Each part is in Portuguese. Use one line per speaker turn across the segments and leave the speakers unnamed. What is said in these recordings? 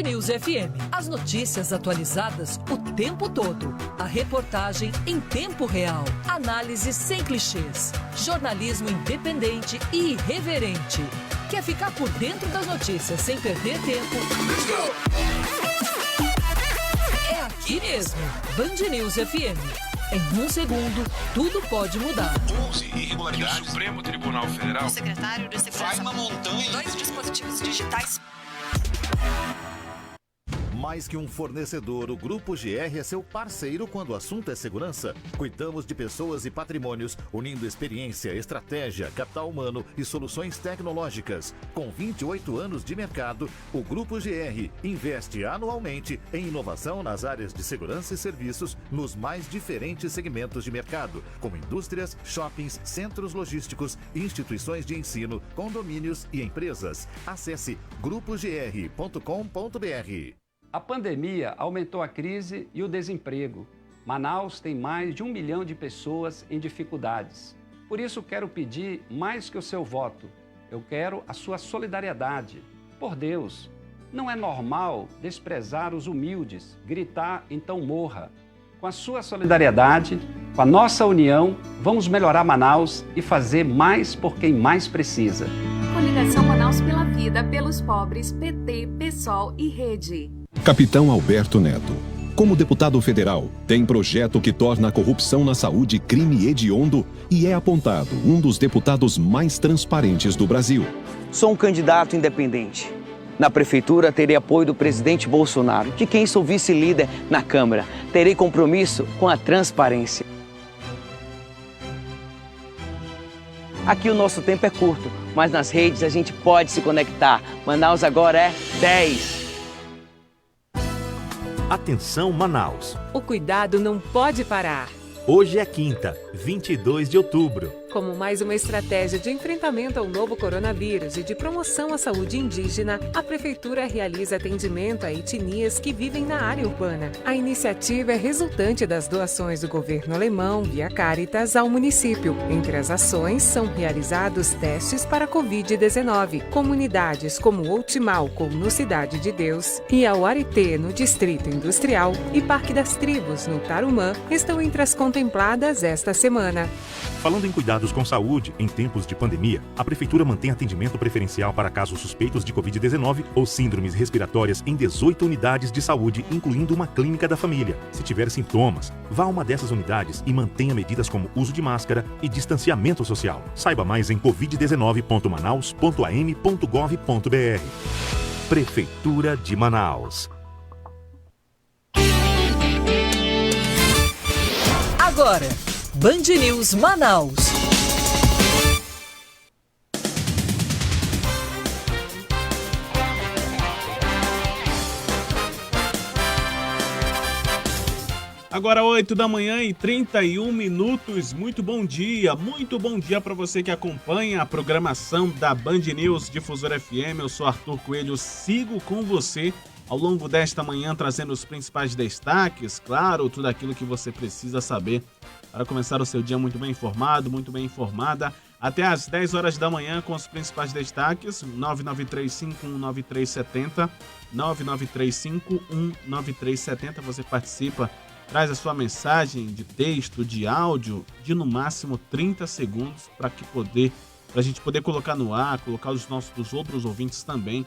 News FM. As notícias atualizadas o tempo todo. A reportagem em tempo real. Análise sem clichês. Jornalismo independente e irreverente. Quer ficar por dentro das notícias sem perder tempo? É aqui mesmo. Band News FM. Em um segundo, tudo pode mudar.
11 irregularidades. O Supremo Tribunal Federal.
O secretário de Segurança.
Vai uma montanha.
2 dispositivos digitais.
Mais que um fornecedor, o Grupo GR é seu parceiro quando o assunto é segurança. Cuidamos de pessoas e patrimônios, unindo experiência, estratégia, capital humano e soluções tecnológicas. Com 28 anos de mercado, o Grupo GR investe anualmente em inovação nas áreas de segurança e serviços nos mais diferentes segmentos de mercado, como indústrias, shoppings, centros logísticos, instituições de ensino, condomínios e empresas. Acesse grupogr.com.br.
A pandemia aumentou a crise e o desemprego. Manaus tem mais de 1 milhão de pessoas em dificuldades. Por isso, quero pedir mais que o seu voto. Eu quero a sua solidariedade. Por Deus, não é normal desprezar os humildes, gritar, então morra. Com a sua solidariedade, com a nossa união, vamos melhorar Manaus e fazer mais por quem mais precisa.
Coligação Manaus pela Vida, pelos pobres, PT, PSOL e Rede.
Capitão Alberto Neto. Como deputado federal, tem projeto que torna a corrupção na saúde crime hediondo e é apontado um dos deputados mais transparentes do Brasil.
Sou um candidato independente. Na prefeitura, terei apoio do presidente Bolsonaro, de quem sou vice-líder na Câmara. Terei compromisso com a transparência. Aqui o nosso tempo é curto, mas nas redes a gente pode se conectar. Manaus agora é 10.
Atenção, Manaus.
O cuidado não pode parar.
Hoje é quinta, 22 de outubro.
Como mais uma estratégia de enfrentamento ao novo coronavírus e de promoção à saúde indígena, a Prefeitura realiza atendimento a etnias que vivem na área urbana. A iniciativa é resultante das doações do governo alemão, via Caritas, ao município. Entre as ações, são realizados testes para a Covid-19. Comunidades como Outimauco, no Cidade de Deus, e Auarité, no Distrito Industrial, e Parque das Tribos, no Tarumã, estão entre as contempladas esta semana.
Falando em cuidados com saúde, em tempos de pandemia, a Prefeitura mantém atendimento preferencial para casos suspeitos de Covid-19 ou síndromes respiratórias em 18 unidades de saúde, incluindo uma clínica da família. Se tiver sintomas, vá a uma dessas unidades e mantenha medidas como uso de máscara e distanciamento social. Saiba mais em covid19.manaus.am.gov.br. Prefeitura de Manaus.
Agora, Band News Manaus.
Agora 8 da manhã e 31 minutos. Muito bom dia para você que acompanha a programação da Band News Difusora FM. Eu sou Arthur Coelho, sigo com você ao longo desta manhã trazendo os principais destaques, claro, tudo aquilo que você precisa saber para começar o seu dia muito bem informado, muito bem informada, até às 10 horas da manhã com os principais destaques, 993519370, 993519370, você participa, traz a sua mensagem de texto, de áudio, de no máximo 30 segundos para a gente poder colocar no ar, colocar os outros ouvintes também.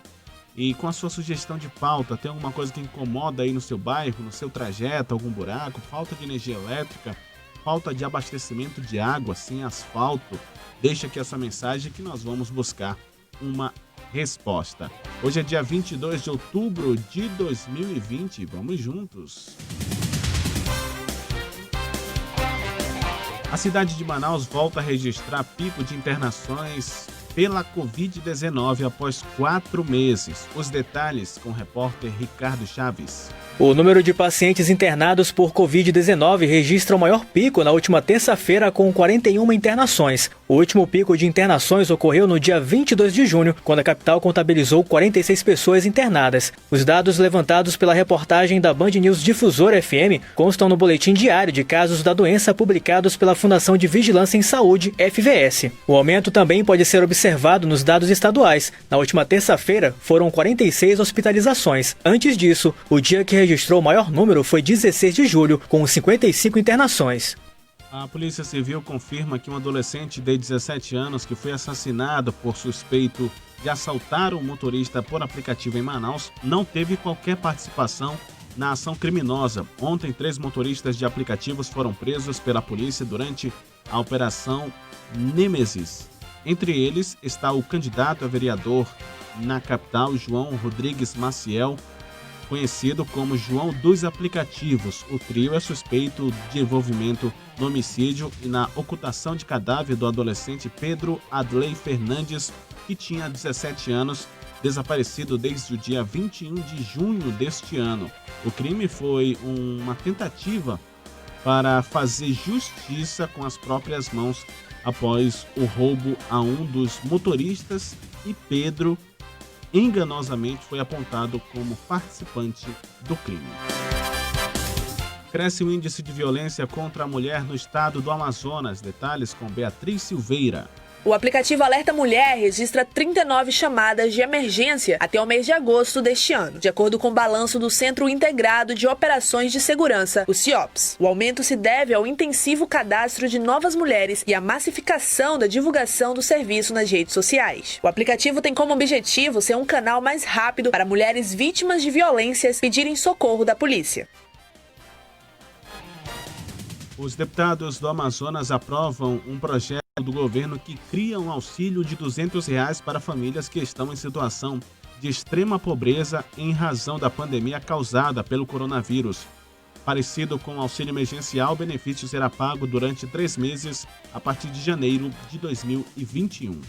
E com a sua sugestão de pauta, tem alguma coisa que incomoda aí no seu bairro, no seu trajeto, algum buraco, falta de energia elétrica, falta de abastecimento de água, sem asfalto, deixa aqui a sua mensagem que nós vamos buscar uma resposta. Hoje é dia 22 de outubro de 2020, vamos juntos! A cidade de Manaus volta a registrar pico de internações pela Covid-19 após 4 meses. Os detalhes com o repórter Ricardo Chaves.
O número de pacientes internados por Covid-19 registra o maior pico na última terça-feira, com 41 internações. O último pico de internações ocorreu no dia 22 de junho, quando a capital contabilizou 46 pessoas internadas. Os dados levantados pela reportagem da Band News Difusora FM constam no boletim diário de casos da doença publicados pela Fundação de Vigilância em Saúde, FVS. O aumento também pode ser observado observado nos dados estaduais. Na última terça-feira, foram 46 hospitalizações. Antes disso, o dia que registrou o maior número foi 16 de julho, com 55 internações.
A Polícia Civil confirma que um adolescente de 17 anos que foi assassinado por suspeito de assaltar um motorista por aplicativo em Manaus não teve qualquer participação na ação criminosa. Ontem, 3 motoristas de aplicativos foram presos pela polícia durante a Operação Nêmesis. Entre eles está o candidato a vereador na capital, João Rodrigues Maciel, conhecido como João dos Aplicativos. O trio é suspeito de envolvimento no homicídio e na ocultação de cadáver do adolescente Pedro Adley Fernandes, que tinha 17 anos, desaparecido desde o dia 21 de junho deste ano. O crime foi uma tentativa para fazer justiça com as próprias mãos após o roubo a um dos motoristas, e Pedro enganosamente foi apontado como participante do crime. Cresce o índice de violência contra a mulher no estado do Amazonas. Detalhes com Beatriz Silveira.
O aplicativo Alerta Mulher registra 39 chamadas de emergência até o mês de agosto deste ano, de acordo com o balanço do Centro Integrado de Operações de Segurança, o CIOPS. O aumento se deve ao intensivo cadastro de novas mulheres e à massificação da divulgação do serviço nas redes sociais. O aplicativo tem como objetivo ser um canal mais rápido para mulheres vítimas de violências pedirem socorro da polícia.
Os deputados do Amazonas aprovam um projeto do governo que cria um auxílio de R$ 200 para famílias que estão em situação de extrema pobreza em razão da pandemia causada pelo coronavírus. Parecido com o auxílio emergencial, o benefício será pago durante 3 meses a partir de janeiro de 2021.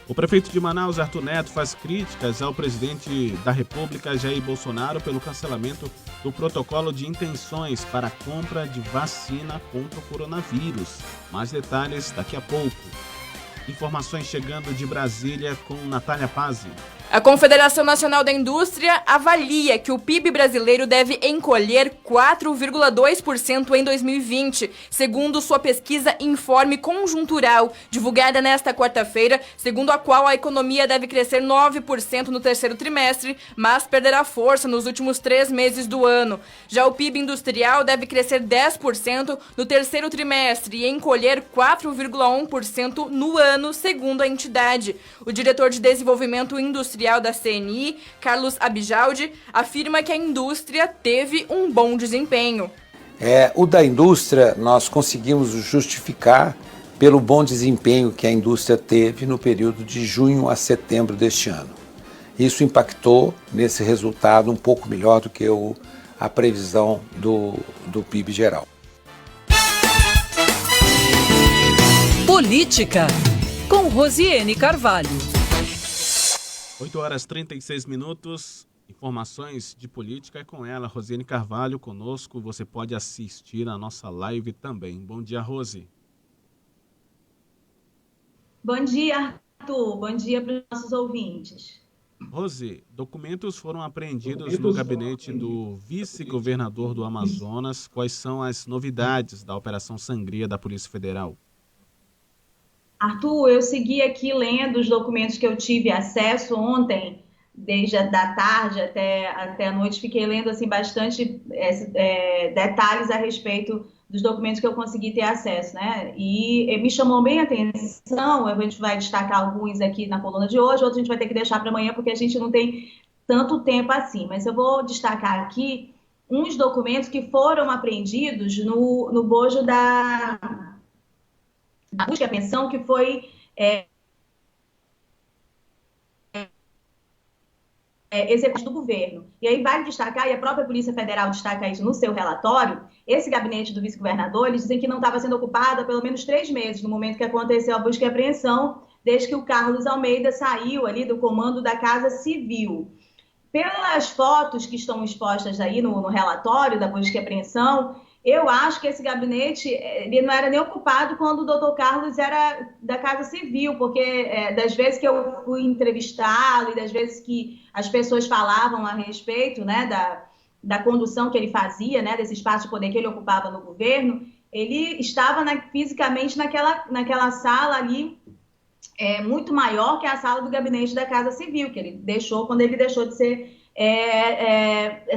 O prefeito de Manaus, Arthur Neto, faz críticas ao presidente da República, Jair Bolsonaro, pelo cancelamento do protocolo de intenções para a compra de vacina contra o coronavírus. Mais detalhes daqui a pouco. Informações chegando de Brasília com Natália Pazzi.
A Confederação Nacional da Indústria avalia que o PIB brasileiro deve encolher 4,2% em 2020, segundo sua pesquisa Informe Conjuntural, divulgada nesta quarta-feira, segundo a qual a economia deve crescer 9% no terceiro trimestre, mas perderá força nos últimos 3 meses do ano. Já o PIB industrial deve crescer 10% no terceiro trimestre e encolher 4,1% no ano, segundo a entidade. O diretor de Desenvolvimento Industrial da CNI, Carlos Abijaldi, afirma que a indústria teve um bom desempenho.
O da indústria nós conseguimos justificar pelo bom desempenho que a indústria teve no período de junho a setembro deste ano. Isso impactou nesse resultado um pouco melhor do que a previsão do PIB geral.
Política, com Rosiane Carvalho.
8h36. Informações de política é com ela, Rosiane Carvalho, conosco. Você pode assistir a nossa live também. Bom dia, Rose.
Bom dia, Arthur. Bom dia para os nossos ouvintes.
Rose, documentos foram apreendidos no gabinete do vice-governador do Amazonas. Quais são as novidades da Operação Sangria da Polícia Federal?
Arthur, eu segui aqui lendo os documentos que eu tive acesso ontem, desde a da tarde até a noite, fiquei lendo assim, bastante detalhes a respeito dos documentos que eu consegui ter acesso, né? E me chamou bem a atenção, a gente vai destacar alguns aqui na coluna de hoje, outros a gente vai ter que deixar para amanhã, porque a gente não tem tanto tempo assim, mas eu vou destacar aqui uns documentos que foram apreendidos no bojo da busca e apreensão, que foi executivo do governo. E aí vale destacar, e a própria Polícia Federal destaca isso no seu relatório, esse gabinete do vice-governador, eles dizem que não estava sendo ocupado há pelo menos 3 meses, no momento que aconteceu a busca e apreensão, desde que o Carlos Almeida saiu ali do comando da Casa Civil. Pelas fotos que estão expostas aí no relatório da busca e apreensão, eu acho que esse gabinete ele não era nem ocupado quando o doutor Carlos era da Casa Civil, porque das vezes que eu fui entrevistá-lo e das vezes que as pessoas falavam a respeito, né, da condução que ele fazia, né, desse espaço de poder que ele ocupava no governo, ele estava fisicamente naquela sala ali muito maior que a sala do gabinete da Casa Civil, que ele deixou quando ele deixou de ser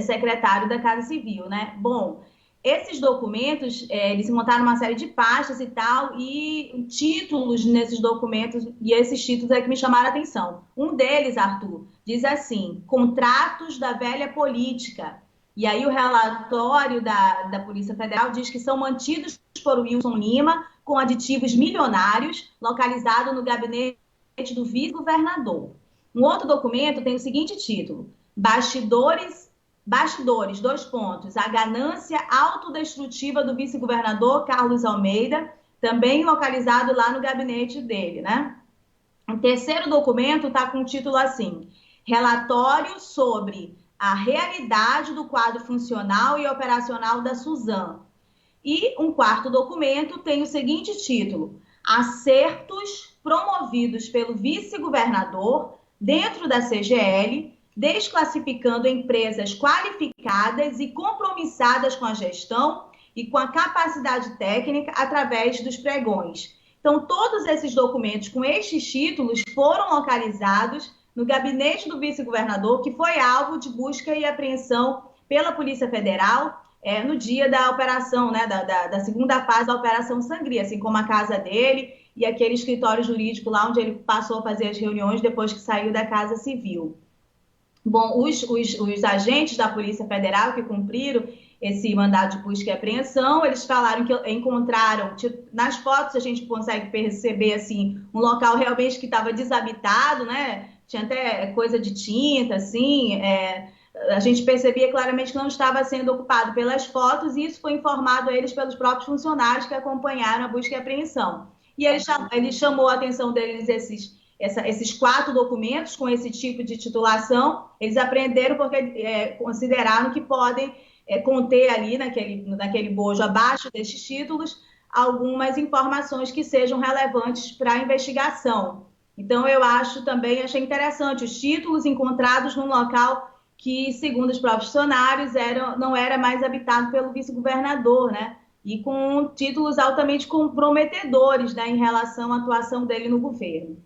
secretário da Casa Civil, né? Bom, esses documentos, eles montaram uma série de pastas e tal, e títulos nesses documentos, e esses títulos é que me chamaram a atenção. Um deles, Arthur, diz assim: contratos da velha política. E aí o relatório da Polícia Federal diz que são mantidos por Wilson Lima com aditivos milionários, localizado no gabinete do vice-governador. Um outro documento tem o seguinte título: Bastidores, a ganância autodestrutiva do vice-governador Carlos Almeida, também localizado lá no gabinete dele, né? O terceiro documento está com o título assim: Relatório sobre a realidade do quadro funcional e operacional da Suzam. E um quarto documento tem o seguinte título: Acertos promovidos pelo vice-governador dentro da CGL, desclassificando empresas qualificadas e compromissadas com a gestão e com a capacidade técnica através dos pregões. Então, todos esses documentos com estes títulos foram localizados no gabinete do vice-governador, que foi alvo de busca e apreensão pela Polícia Federal no dia da operação, né, da segunda fase da Operação Sangria, assim como a casa dele e aquele escritório jurídico lá onde ele passou a fazer as reuniões depois que saiu da Casa Civil. Bom, os agentes da Polícia Federal que cumpriram esse mandado de busca e apreensão, eles falaram que encontraram, nas fotos a gente consegue perceber assim, um local realmente que estava desabitado, né? Tinha até coisa de tinta, assim, a gente percebia claramente que não estava sendo ocupado pelas fotos, e isso foi informado a eles pelos próprios funcionários que acompanharam a busca e apreensão. E ele chamou a atenção deles esses 4 documentos com esse tipo de titulação. Eles apreenderam porque consideraram que podem conter ali naquele bojo abaixo destes títulos algumas informações que sejam relevantes para a investigação. Então eu achei interessante os títulos encontrados num local que, segundo os próprios funcionários, não era mais habitado pelo vice-governador, né? E com títulos altamente comprometedores, né, em relação à atuação dele no governo.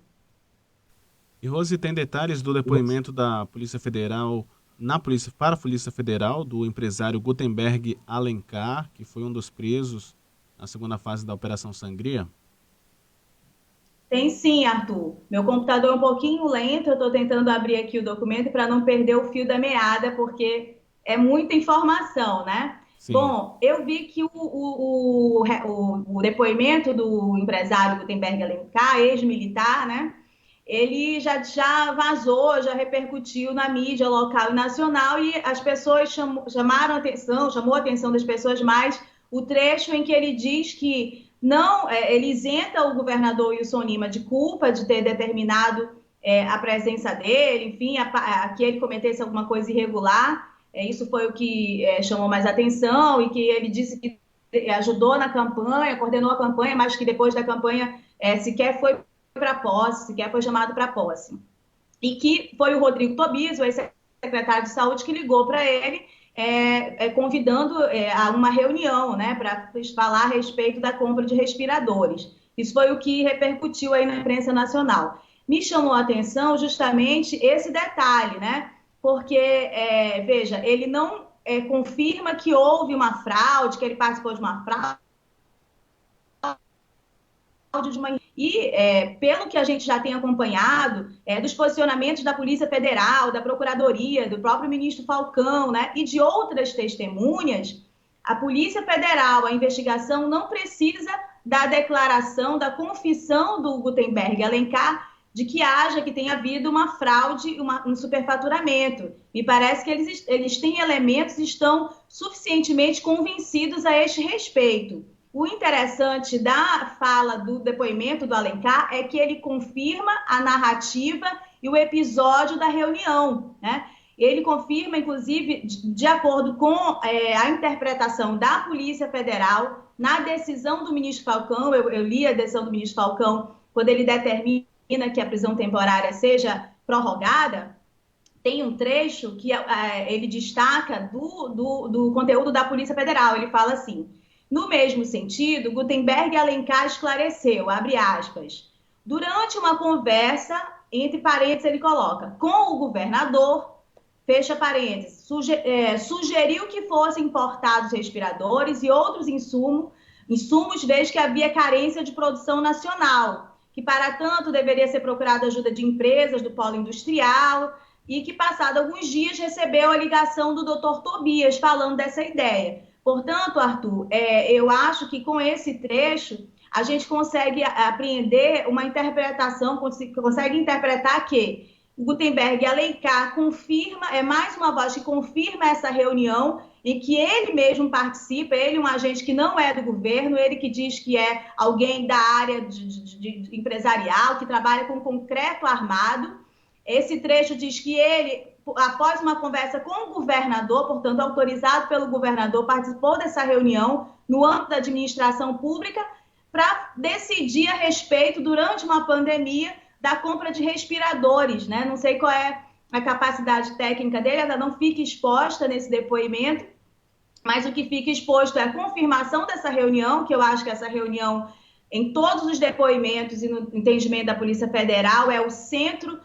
E Rose, tem detalhes do depoimento da Polícia Federal para a Polícia Federal do empresário Gutenberg Alencar, que foi um dos presos na segunda fase da Operação Sangria?
Tem sim, Arthur. Meu computador é um pouquinho lento, eu estou tentando abrir aqui o documento para não perder o fio da meada, porque é muita informação, né? Sim. Bom, eu vi que o depoimento do empresário Gutenberg Alencar, ex-militar, né? Ele já vazou, já repercutiu na mídia local e nacional, e as pessoas chamou a atenção das pessoas mais o trecho em que ele diz que ele isenta o governador Wilson Lima de culpa de ter determinado a presença dele, enfim, que ele cometesse alguma coisa irregular. Isso foi o que chamou mais atenção, e que ele disse que ajudou na campanha, coordenou a campanha, mas que depois da campanha sequer foi para posse, sequer foi chamado para posse. E que foi o Rodrigo Tobias, o ex-secretário de Saúde, que ligou para ele, convidando a uma reunião, né, para falar a respeito da compra de respiradores. Isso foi o que repercutiu aí na imprensa nacional. Me chamou a atenção justamente esse detalhe, né, porque, veja, ele não confirma que houve uma fraude, que ele participou de uma fraude, e pelo que a gente já tem acompanhado dos posicionamentos da Polícia Federal, da Procuradoria, do próprio ministro Falcão, né, e de outras testemunhas, a Polícia Federal, a investigação não precisa da declaração, da confissão do Gutenberg Alencar de que tenha havido uma fraude, um superfaturamento. Me parece que eles têm elementos e estão suficientemente convencidos a este respeito. O interessante da fala do depoimento do Alencar é que ele confirma a narrativa e o episódio da reunião, né? Ele confirma, inclusive, de acordo com a interpretação da Polícia Federal, na decisão do ministro Falcão, eu li a decisão do ministro Falcão, quando ele determina que a prisão temporária seja prorrogada, tem um trecho que ele destaca do conteúdo da Polícia Federal. Ele fala assim: no mesmo sentido, Gutenberg Alencar esclareceu, abre aspas, Durante uma conversa, entre parênteses, ele coloca, com o governador, fecha parênteses, sugeriu que fossem importados respiradores e outros insumos, desde que havia carência de produção nacional, que para tanto deveria ser procurada ajuda de empresas do polo industrial e que, passado alguns dias, recebeu a ligação do Dr. Tobias falando dessa ideia. Portanto, Arthur, eu acho que com esse trecho a gente consegue apreender uma interpretação, consegue interpretar que Gutenberg e Alencar confirma, é mais uma voz que confirma essa reunião em que ele mesmo participa, ele um agente que não é do governo, ele que diz que é alguém da área de empresarial, que trabalha com concreto armado. Esse trecho diz que ele, após uma conversa com o governador, portanto autorizado pelo governador, participou dessa reunião no âmbito da administração pública para decidir a respeito, durante uma pandemia, da compra de respiradores, né? Não sei qual é a capacidade técnica dele, ainda não fica exposta nesse depoimento, mas o que fica exposto é a confirmação dessa reunião, que eu acho que essa reunião, em todos os depoimentos e no entendimento da Polícia Federal, é o centro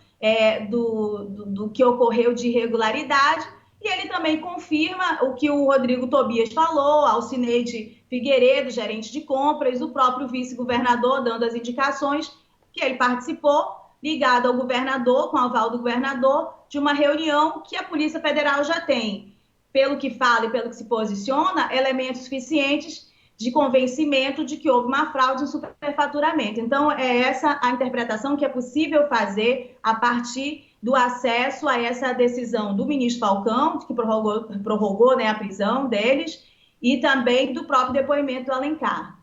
do que ocorreu de irregularidade, e ele também confirma o que o Rodrigo Tobias falou, Alcineide Figueiredo, gerente de compras, o próprio vice-governador dando as indicações, que ele participou, ligado ao governador, com o aval do governador, de uma reunião que a Polícia Federal já tem, pelo que fala e pelo que se posiciona, elementos suficientes de convencimento de que houve uma fraude e um superfaturamento. Então, é essa a interpretação que é possível fazer a partir do acesso a essa decisão do ministro Falcão, que prorrogou, né, a prisão deles, e também do próprio depoimento do Alencar.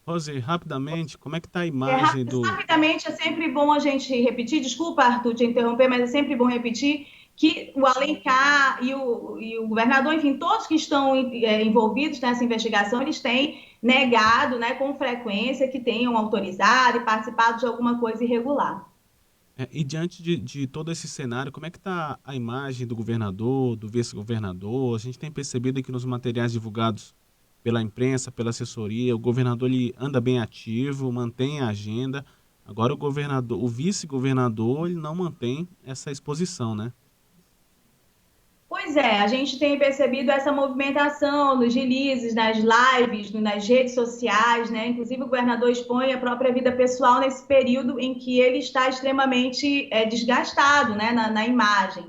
Rose, rapidamente, como é que está a imagem do...
Rapidamente, é sempre bom a gente repetir, desculpa, Arthur, te interromper, mas é sempre bom repetir que o Alencar e o governador, enfim, todos que estão envolvidos nessa investigação, eles têm negado, né, com frequência que tenham autorizado e participado de alguma coisa irregular.
E diante de todo esse cenário, como é que está a imagem do governador, do vice-governador? A gente tem percebido que nos materiais divulgados pela imprensa, pela assessoria, o governador ele anda bem ativo, mantém a agenda. Agora o vice-governador, ele não mantém essa exposição, né?
Pois é, a gente tem percebido essa movimentação nos releases, nas lives, nas redes sociais, né? Inclusive o governador expõe a própria vida pessoal nesse período em que ele está extremamente desgastado, né, na imagem.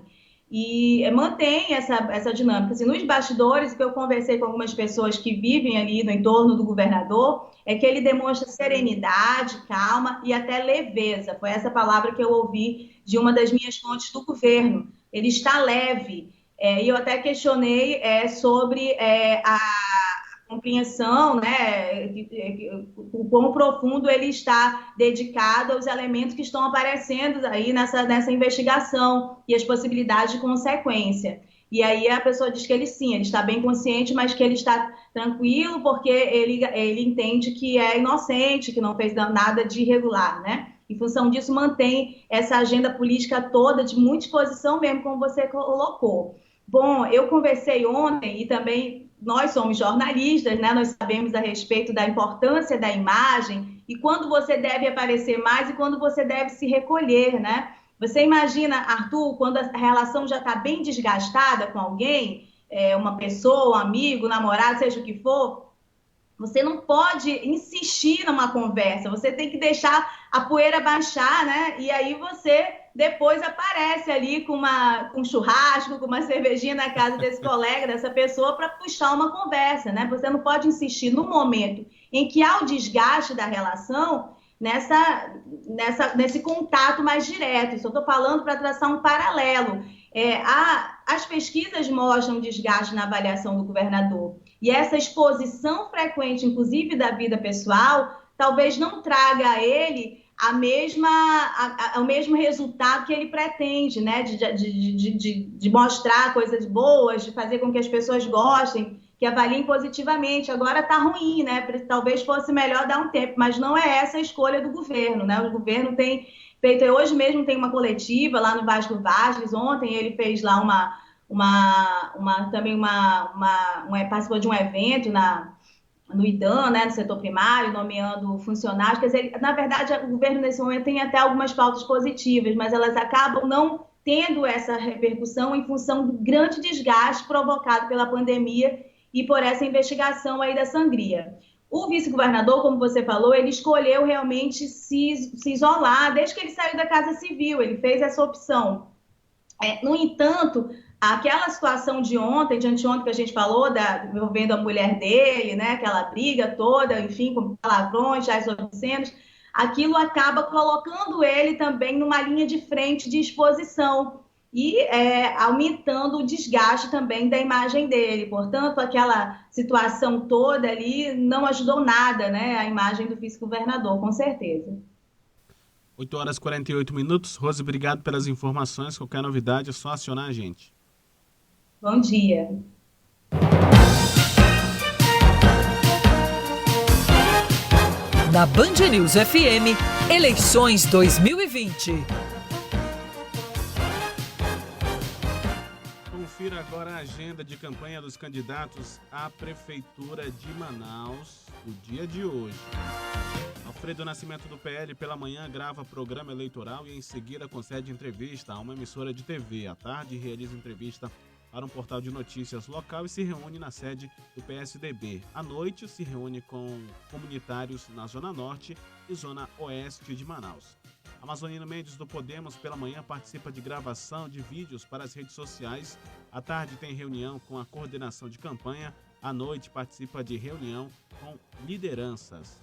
E mantém essa dinâmica. Assim, nos bastidores, que eu conversei com algumas pessoas que vivem ali no entorno do governador, é que ele demonstra serenidade, calma e até leveza. Foi essa palavra que eu ouvi de uma das minhas fontes do governo. Ele está leve. E eu até questionei sobre a compreensão, né, o quão profundo ele está dedicado aos elementos que estão aparecendo aí nessa investigação e as possibilidades de consequência. E aí a pessoa diz que ele sim, ele está bem consciente, mas que ele está tranquilo porque ele entende que é inocente, que não fez nada de irregular, né? Em função disso, mantém essa agenda política toda de muita exposição mesmo, como você colocou. Bom, eu conversei ontem e também nós somos jornalistas, né? Nós sabemos a respeito da importância da imagem e quando você deve aparecer mais e quando você deve se recolher, né? Você imagina, Arthur, quando a relação já está bem desgastada com alguém, uma pessoa, um amigo, namorado, seja o que for, você não pode insistir numa conversa, você tem que deixar a poeira baixar, né? E aí você depois aparece ali com um churrasco, com uma cervejinha na casa desse colega, dessa pessoa, para puxar uma conversa, né? Você não pode insistir no momento em que há o desgaste da relação nesse contato mais direto. Isso eu estou falando para traçar um paralelo. As pesquisas mostram desgaste na avaliação do governador. E essa exposição frequente, inclusive da vida pessoal, talvez não traga a ele o mesmo resultado que ele pretende, né? De mostrar coisas boas, de fazer com que as pessoas gostem, que avaliem positivamente. Agora está ruim, né? Talvez fosse melhor dar um tempo, mas não é essa a escolha do governo, né? O governo tem feito, hoje mesmo tem uma coletiva lá no Vasco Vasques, ontem ele fez lá participou de um evento no IDAM, né, no setor primário, nomeando funcionários. Quer dizer, na verdade, o governo nesse momento tem até algumas pautas positivas, mas elas acabam não tendo essa repercussão em função do grande desgaste provocado pela pandemia e por essa investigação aí da sangria. O vice-governador, como você falou, ele escolheu realmente se isolar desde que ele saiu da Casa Civil, ele fez essa opção. No entanto, aquela situação de anteontem que a gente falou, envolvendo a mulher dele, né, aquela briga toda, enfim, com palavrões, tais obscenos, aquilo acaba colocando ele também numa linha de frente de exposição e aumentando o desgaste também da imagem dele. Portanto, aquela situação toda ali não ajudou nada, né, a imagem do vice-governador, com certeza.
8h48. Rose, obrigado pelas informações. Qualquer novidade é só acionar a gente.
Bom dia.
Na Band News FM, eleições 2020.
Confira agora a agenda de campanha dos candidatos à Prefeitura de Manaus do dia de hoje. Alfredo Nascimento, do PL, pela manhã grava programa eleitoral e em seguida concede entrevista a uma emissora de TV. À tarde, realiza entrevista para um portal de notícias local e se reúne na sede do PSDB. À noite, se reúne com comunitários na Zona Norte e Zona Oeste de Manaus. Amazonino Mendes, do Podemos, pela manhã participa de gravação de vídeos para as redes sociais. À tarde, tem reunião com a coordenação de campanha. À noite, participa de reunião com lideranças.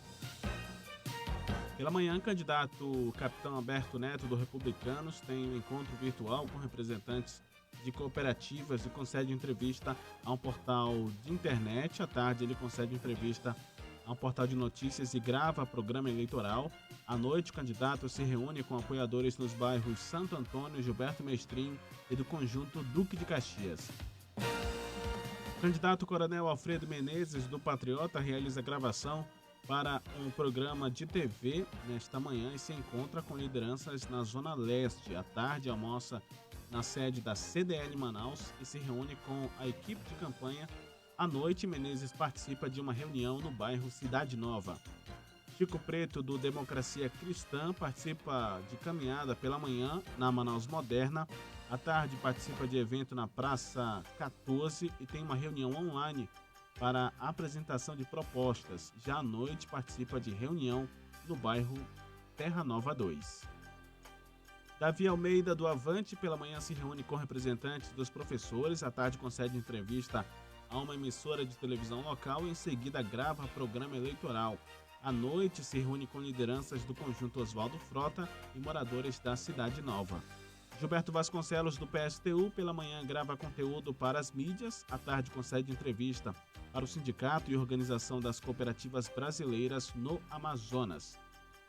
Pela manhã, candidato Capitão Alberto Neto, do Republicanos, tem um encontro virtual com representantes de cooperativas e concede entrevista a um portal de internet. À tarde, ele concede entrevista a um portal de notícias e grava programa eleitoral. À noite, o candidato se reúne com apoiadores nos bairros Santo Antônio, Gilberto Mestrinho e do conjunto Duque de Caxias. O candidato Coronel Alfredo Menezes, do Patriota, realiza gravação para um programa de TV nesta manhã e se encontra com lideranças na Zona Leste. À tarde, almoça na sede da CDL Manaus e se reúne com a equipe de campanha. À noite, Menezes participa de uma reunião no bairro Cidade Nova. Chico Preto, do Democracia Cristã, participa de caminhada pela manhã na Manaus Moderna. À tarde, participa de evento na Praça 14 e tem uma reunião online para a apresentação de propostas. Já à noite, participa de reunião no bairro Terra Nova 2. Davi Almeida, do Avante, pela manhã se reúne com representantes dos professores. À tarde, concede entrevista a uma emissora de televisão local e em seguida grava programa eleitoral. À noite, se reúne com lideranças do conjunto Oswaldo Frota e moradores da Cidade Nova. Gilberto Vasconcelos, do PSTU, pela manhã grava conteúdo para as mídias. À tarde, concede entrevista para o Sindicato e Organização das Cooperativas Brasileiras no Amazonas.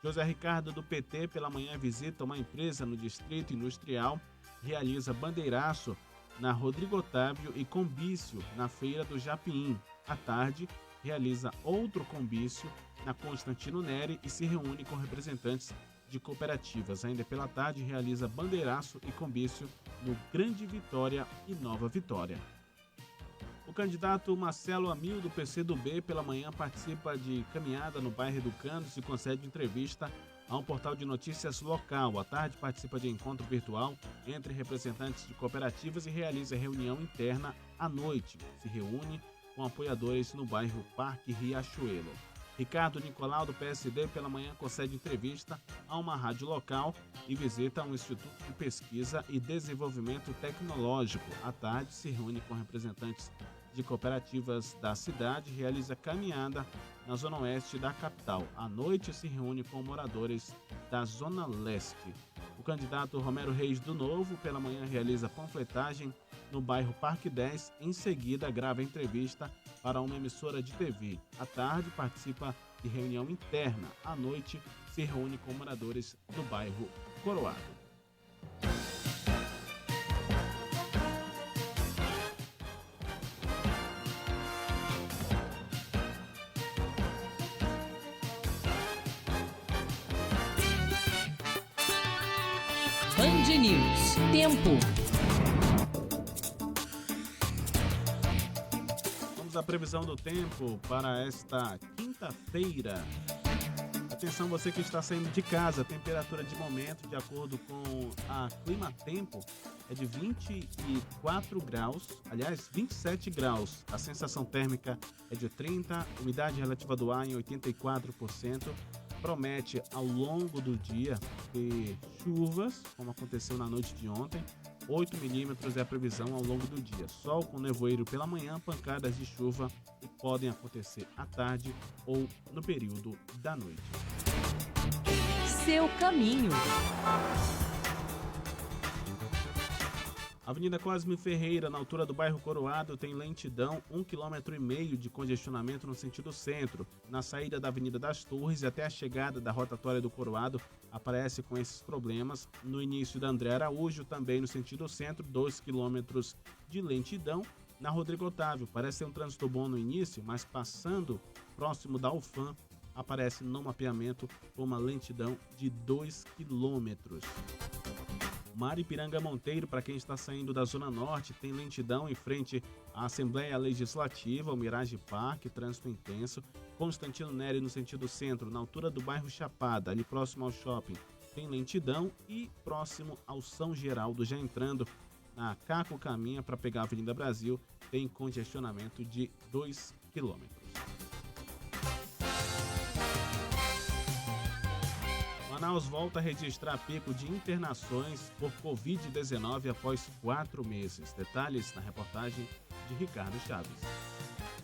José Ricardo, do PT, pela manhã visita uma empresa no Distrito Industrial, realiza bandeiraço na Rodrigo Otávio e combício na Feira do Japim. À tarde, realiza outro combício na Constantino Neri e se reúne com representantes de cooperativas. Ainda pela tarde, realiza bandeiraço e combício no Grande Vitória e Nova Vitória. O candidato Marcelo Amil, do PCdoB, pela manhã participa de caminhada no bairro Educandos e concede entrevista a um portal de notícias local. À tarde, participa de encontro virtual entre representantes de cooperativas e realiza reunião interna. À noite, se reúne com apoiadores no bairro Parque Riachuelo. Ricardo Nicolau, do PSD, pela manhã concede entrevista a uma rádio local e visita um instituto de pesquisa e desenvolvimento tecnológico. À tarde, se reúne com representantes de cooperativas da cidade e realiza caminhada na Zona Oeste da capital. À noite, se reúne com moradores da Zona Leste. O candidato Romero Reis, do Novo, pela manhã realiza panfletagem no bairro Parque 10. Em seguida, grava entrevista para uma emissora de TV. À tarde, participa de reunião interna. À noite, se reúne com moradores do bairro Coroado.
Band News. Tempo.
Vamos à previsão do tempo para esta quinta-feira. Atenção, você que está saindo de casa, a temperatura de momento, de acordo com a Clima Tempo, é de 24 graus, aliás, 27 graus. A sensação térmica é de 30, umidade relativa do ar em 84%. Promete ao longo do dia ter chuvas, como aconteceu na noite de ontem. 8 milímetros é a previsão ao longo do dia. Sol com nevoeiro pela manhã, pancadas de chuva que podem acontecer à tarde ou no período da noite.
Seu caminho.
Avenida Cosme Ferreira, na altura do bairro Coroado, tem lentidão, 1,5 km de congestionamento no sentido centro. Na saída da Avenida das Torres e até a chegada da rotatória do Coroado, aparece com esses problemas. No início da André Araújo, também no sentido centro, 2 km de lentidão. Na Rodrigo Otávio, parece ser um trânsito bom no início, mas passando próximo da UFAM, aparece no mapeamento uma lentidão de 2 km. Maripiranga Monteiro, para quem está saindo da Zona Norte, tem lentidão em frente à Assembleia Legislativa, ao Mirage Park, trânsito intenso. Constantino Neri no sentido centro, na altura do bairro Chapada, ali próximo ao shopping, tem lentidão. E próximo ao São Geraldo, já entrando na Caco Caminha para pegar a Avenida Brasil, tem congestionamento de 2 km. Manaus volta a registrar pico de internações por Covid-19 após 4 meses. Detalhes na reportagem de Ricardo Chaves.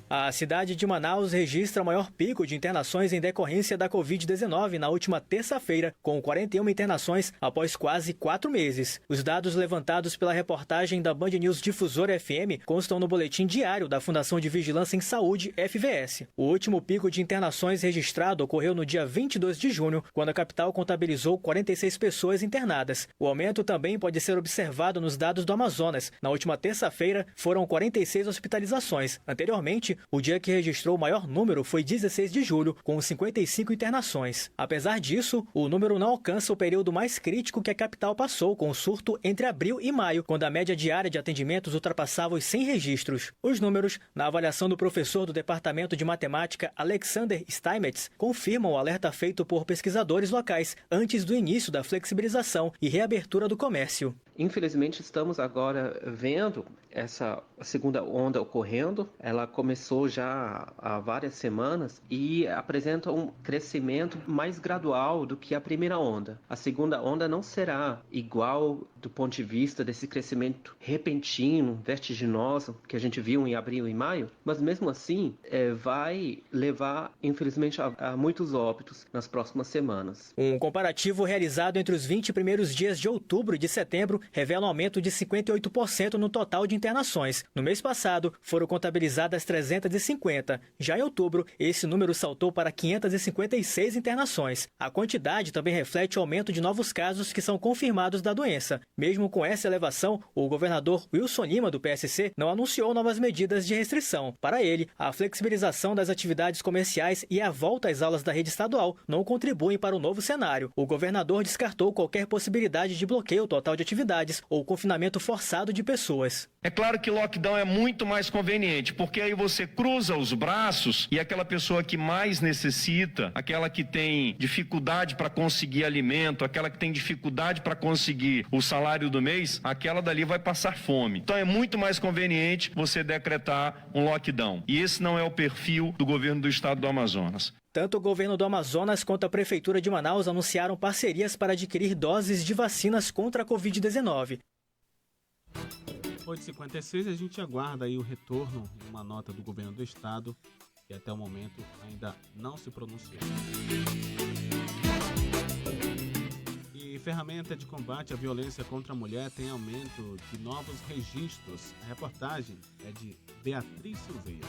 A cidade de Manaus registra o maior pico de internações em decorrência da Covid-19 na última terça-feira, com 41 internações após quase 4 meses. Os dados levantados pela reportagem da Band News Difusora FM constam no boletim diário da Fundação de Vigilância em Saúde, FVS. O último pico de internações registrado ocorreu no dia 22 de junho, quando a capital contabilizou 46 pessoas internadas. O aumento também pode ser observado nos dados do Amazonas. Na última terça-feira, foram 46 hospitalizações. Anteriormente, o dia que registrou o maior número foi 16 de julho, com 55 internações. Apesar disso, o número não alcança o período mais crítico que a capital passou, com o surto entre abril e maio, quando a média diária de atendimentos ultrapassava os 100 registros. Os números, na avaliação do professor do Departamento de Matemática Alexander Steinmetz, confirmam o alerta feito por pesquisadores locais antes do início da flexibilização e reabertura do comércio.
Infelizmente, estamos agora vendo essa segunda onda ocorrendo. Ela começou já há várias semanas e apresenta um crescimento mais gradual do que a primeira onda. A segunda onda não será igual do ponto de vista desse crescimento repentino, vertiginoso, que a gente viu em abril e maio, mas mesmo assim vai levar, infelizmente, a muitos óbitos nas próximas semanas.
Um comparativo realizado entre os 20 primeiros dias de outubro e de setembro revela um aumento de 58% no total de internações. No mês passado, foram contabilizadas 350. Já em outubro, esse número saltou para 556 internações. A quantidade também reflete o aumento de novos casos que são confirmados da doença. Mesmo com essa elevação, o governador Wilson Lima, do PSC, não anunciou novas medidas de restrição. Para ele, a flexibilização das atividades comerciais e a volta às aulas da rede estadual não contribuem para o novo cenário. O governador descartou qualquer possibilidade de bloqueio total de atividades ou confinamento forçado de pessoas.
É claro que lockdown é muito mais conveniente, porque aí você cruza os braços e aquela pessoa que mais necessita, aquela que tem dificuldade para conseguir alimento, aquela que tem dificuldade para conseguir o salário do mês, aquela dali vai passar fome. Então é muito mais conveniente você decretar um lockdown. E esse não é o perfil do governo do estado do Amazonas.
Tanto o governo do Amazonas quanto a Prefeitura de Manaus anunciaram parcerias para adquirir doses de vacinas contra a Covid-19.
8h56, a gente aguarda aí o retorno em uma nota do governo do estado, que até o momento ainda não se pronunciou. E ferramenta de combate à violência contra a mulher tem aumento de novos registros. A reportagem é de Beatriz Silveira.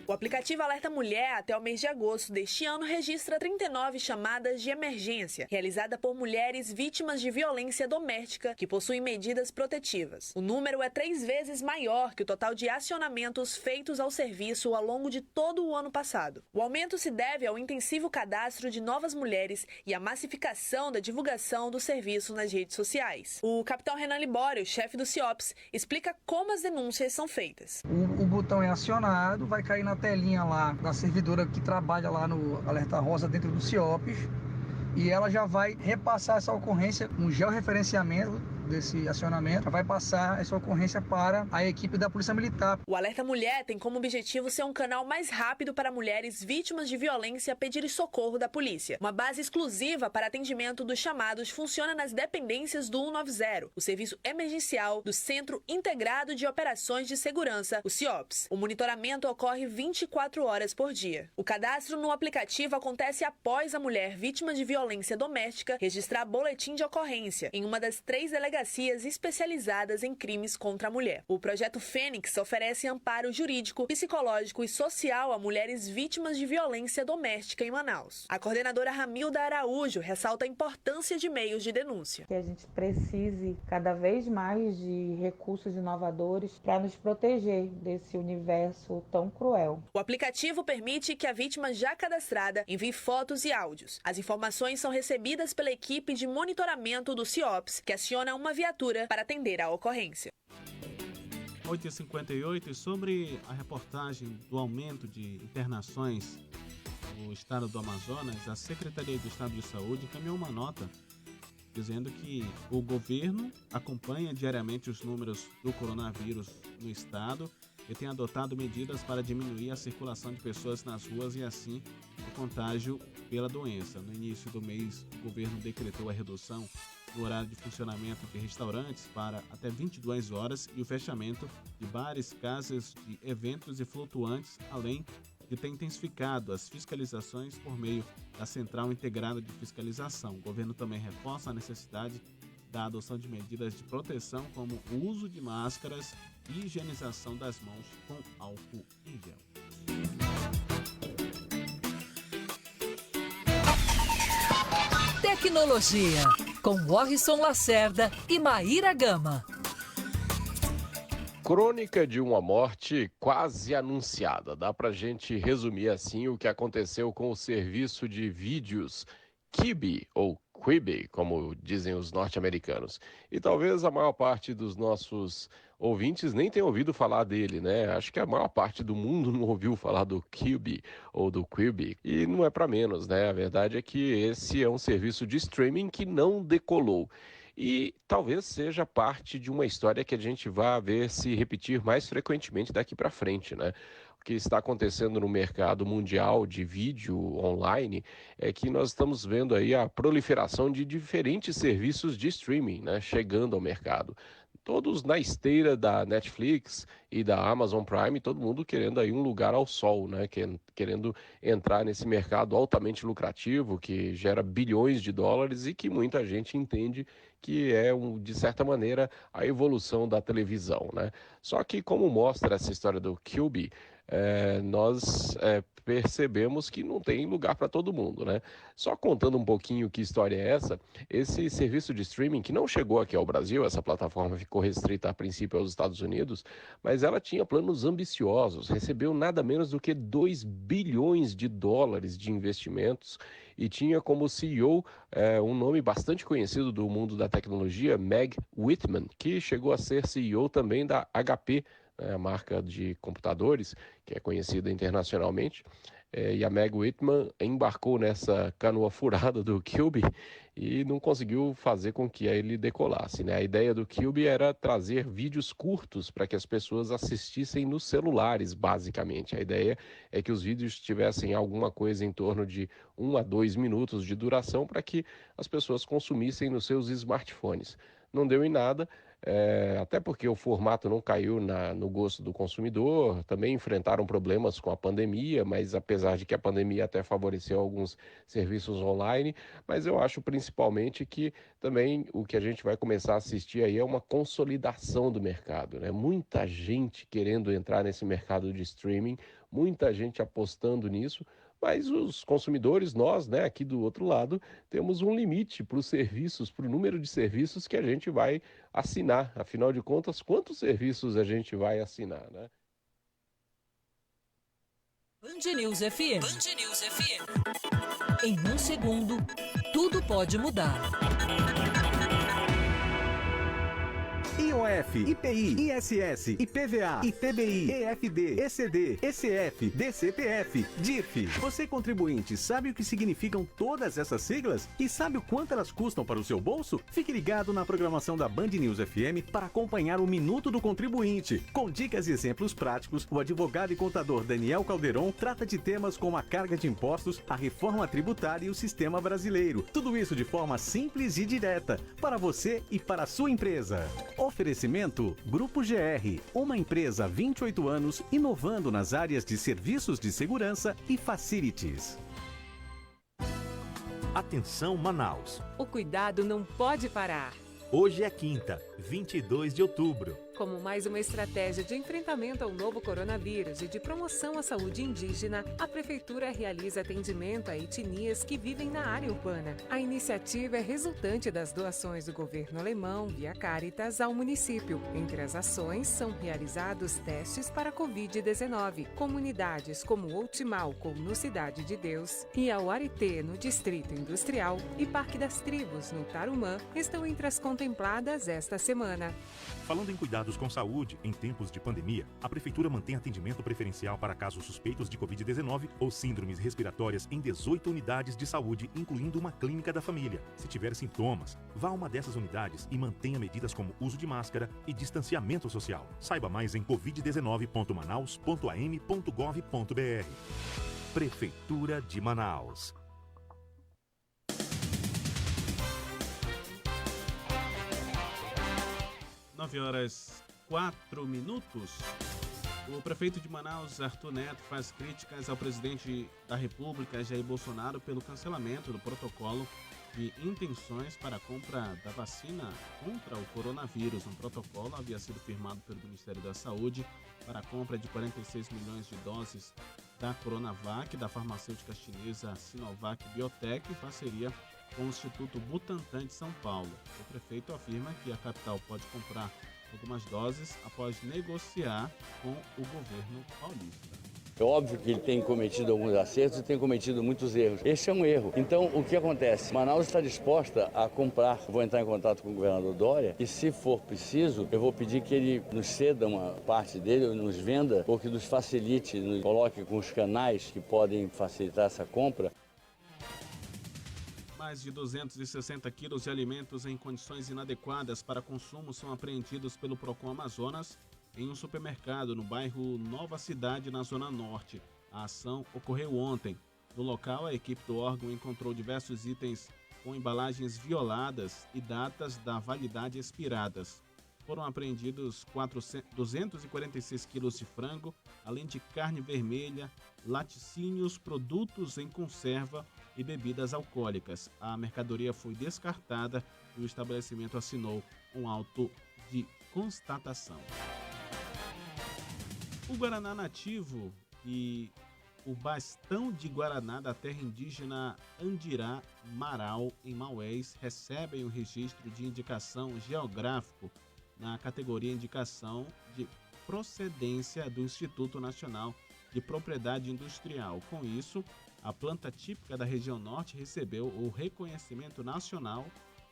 O aplicativo Alerta Mulher, até o mês de agosto deste ano, registra 39 chamadas de emergência, realizada por mulheres vítimas de violência doméstica que possuem medidas protetivas. O número é 3 vezes maior que o total de acionamentos feitos ao serviço ao longo de todo o ano passado. O aumento se deve ao intensivo cadastro de novas mulheres e à massificação da divulgação do serviço nas redes sociais. O capitão Renan Libório, chefe do CIOPS, explica como as denúncias são feitas.
O botão é acionado, vai cair na telinha lá da servidora que trabalha lá no Alerta Rosa dentro do CIOPS e ela já vai repassar essa ocorrência com georreferenciamento desse acionamento, vai passar essa ocorrência para a equipe da Polícia Militar.
O Alerta Mulher tem como objetivo ser um canal mais rápido para mulheres vítimas de violência pedirem socorro da polícia. Uma base exclusiva para atendimento dos chamados funciona nas dependências do 190, o serviço emergencial do Centro Integrado de Operações de Segurança, o CIOPS. O monitoramento ocorre 24 horas por dia. O cadastro no aplicativo acontece após a mulher vítima de violência doméstica registrar boletim de ocorrência em uma das 3 delegacias especializadas em crimes contra a mulher. O projeto Fênix oferece amparo jurídico, psicológico e social a mulheres vítimas de violência doméstica em Manaus. A coordenadora Ramilda Araújo ressalta a importância de meios de denúncia.
Que a gente precise cada vez mais de recursos inovadores para nos proteger desse universo tão cruel.
O aplicativo permite que a vítima já cadastrada envie fotos e áudios. As informações são recebidas pela equipe de monitoramento do CIOPS, que aciona uma viatura para atender a ocorrência.
8h58, sobre a reportagem do aumento de internações no estado do Amazonas, a Secretaria do Estado de Saúde encaminhou uma nota dizendo que o governo acompanha diariamente os números do coronavírus no estado e tem adotado medidas para diminuir a circulação de pessoas nas ruas e assim o contágio pela doença. No início do mês, o governo decretou a redução do horário de funcionamento de restaurantes para até 22 horas e o fechamento de bares, casas de eventos e flutuantes, além de ter intensificado as fiscalizações por meio da Central Integrada de Fiscalização. O governo também reforça a necessidade da adoção de medidas de proteção, como o uso de máscaras e higienização das mãos com álcool em gel.
Tecnologia, com Morrison Lacerda e Maíra Gama.
Crônica de uma morte quase anunciada. Dá pra gente resumir assim o que aconteceu com o serviço de vídeos Quibi, ou Quibi, como dizem os norte-americanos. E talvez a maior parte dos nossos ouvintes nem tenha ouvido falar dele, né? Acho que a maior parte do mundo não ouviu falar do Quibi ou do Quibi. E não é para menos, né? A verdade é que esse é um serviço de streaming que não decolou. E talvez seja parte de uma história que a gente vai ver se repetir mais frequentemente daqui para frente, né? O que está acontecendo no mercado mundial de vídeo online é que nós estamos vendo aí a proliferação de diferentes serviços de streaming, né, chegando ao mercado. Todos na esteira da Netflix e da Amazon Prime, todo mundo querendo aí um lugar ao sol, né? Querendo entrar nesse mercado altamente lucrativo, que gera bilhões de dólares e que muita gente entende que é, de certa maneira, a evolução da televisão, né? Só que, como mostra essa história do Quibi, nós percebemos que não tem lugar para todo mundo, né? Só contando um pouquinho que história é essa, esse serviço de streaming que não chegou aqui ao Brasil, essa plataforma ficou restrita a princípio aos Estados Unidos, mas ela tinha planos ambiciosos, recebeu nada menos do que 2 bilhões de dólares de investimentos e tinha como CEO um nome bastante conhecido do mundo da tecnologia, Meg Whitman, que chegou a ser CEO também da HP, a marca de computadores, que é conhecida internacionalmente, e a Meg Whitman embarcou nessa canoa furada do Quibi e não conseguiu fazer com que ele decolasse, né? A ideia do Quibi era trazer vídeos curtos para que as pessoas assistissem nos celulares, basicamente. A ideia é que os vídeos tivessem alguma coisa em torno de 1 a 2 minutos de duração para que as pessoas consumissem nos seus smartphones. Não deu em nada, até porque o formato não caiu no gosto do consumidor, também enfrentaram problemas com a pandemia, mas apesar de que a pandemia até favoreceu alguns serviços online, mas eu acho principalmente que também o que a gente vai começar a assistir aí é uma consolidação do mercado, né? Muita gente querendo entrar nesse mercado de streaming, muita gente apostando nisso, mas os consumidores, nós, né, aqui do outro lado, temos um limite para os serviços, para o número de serviços que a gente vai assinar. Afinal de contas, quantos serviços a gente vai assinar, né?
Band News FM. Band News FM. Em um segundo, tudo pode mudar.
IOF, IPI, ISS, IPVA, ITBI, EFD, ECD, ECF, DCPF, DIF. Você, contribuinte, sabe o que significam todas essas siglas? E sabe o quanto elas custam para o seu bolso? Fique ligado na programação da Band News FM para acompanhar o Minuto do Contribuinte. Com dicas e exemplos práticos, o advogado e contador Daniel Calderon trata de temas como a carga de impostos, a reforma tributária e o sistema brasileiro. Tudo isso de forma simples e direta, para você e para a sua empresa. Oferecimento Grupo GR, uma empresa há 28 anos inovando nas áreas de serviços de segurança e facilities.
Atenção Manaus.
O cuidado não pode parar.
Hoje é quinta, 22 de outubro.
Como mais uma estratégia de enfrentamento ao novo coronavírus e de promoção à saúde indígena, a Prefeitura realiza atendimento a etnias que vivem na área urbana. A iniciativa é resultante das doações do governo alemão, via Caritas, ao município. Entre as ações, são realizados testes para a Covid-19. Comunidades como Outimauco, no Cidade de Deus, e Auarité, no Distrito Industrial, e Parque das Tribos, no Tarumã, estão entre as contempladas esta semana.
Falando em cuidados com saúde em tempos de pandemia, a Prefeitura mantém atendimento preferencial para casos suspeitos de Covid-19 ou síndromes respiratórias em 18 unidades de saúde, incluindo uma clínica da família. Se tiver sintomas, vá a uma dessas unidades e mantenha medidas como uso de máscara e distanciamento social. Saiba mais em covid19.manaus.am.gov.br. Prefeitura de Manaus.
9h04. O prefeito de Manaus, Arthur Neto, faz críticas ao presidente da República, Jair Bolsonaro, pelo cancelamento do protocolo de intenções para a compra da vacina contra o coronavírus. Um protocolo havia sido firmado pelo Ministério da Saúde para a compra de 46 milhões de doses da Coronavac, da farmacêutica chinesa Sinovac Biotech, em parceria com o Instituto Butantan de São Paulo. O prefeito afirma que a capital pode comprar algumas doses após negociar com o governo paulista.
É óbvio que ele tem cometido alguns acertos e tem cometido muitos erros. Esse é um erro. Então, o que acontece? Manaus está disposta a comprar. Vou entrar em contato com o governador Dória e, se for preciso, eu vou pedir que ele nos ceda uma parte dele, nos venda, ou que nos facilite, nos coloque com os canais que podem facilitar essa compra.
Mais de 260 quilos de alimentos em condições inadequadas para consumo são apreendidos pelo Procon Amazonas em um supermercado no bairro Nova Cidade, na Zona Norte. A ação ocorreu ontem. No local, a equipe do órgão encontrou diversos itens com embalagens violadas e datas da validade expiradas. Foram apreendidos 246 quilos de frango, além de carne vermelha, laticínios, produtos em conserva e bebidas alcoólicas. A mercadoria foi descartada e o estabelecimento assinou um auto de constatação. O Guaraná nativo e o bastão de Guaraná da terra indígena Andirá Marau, em Maués, recebem o registro de indicação geográfico na categoria Indicação de Procedência do Instituto Nacional de Propriedade Industrial. Com isso, a planta típica da região norte recebeu o reconhecimento nacional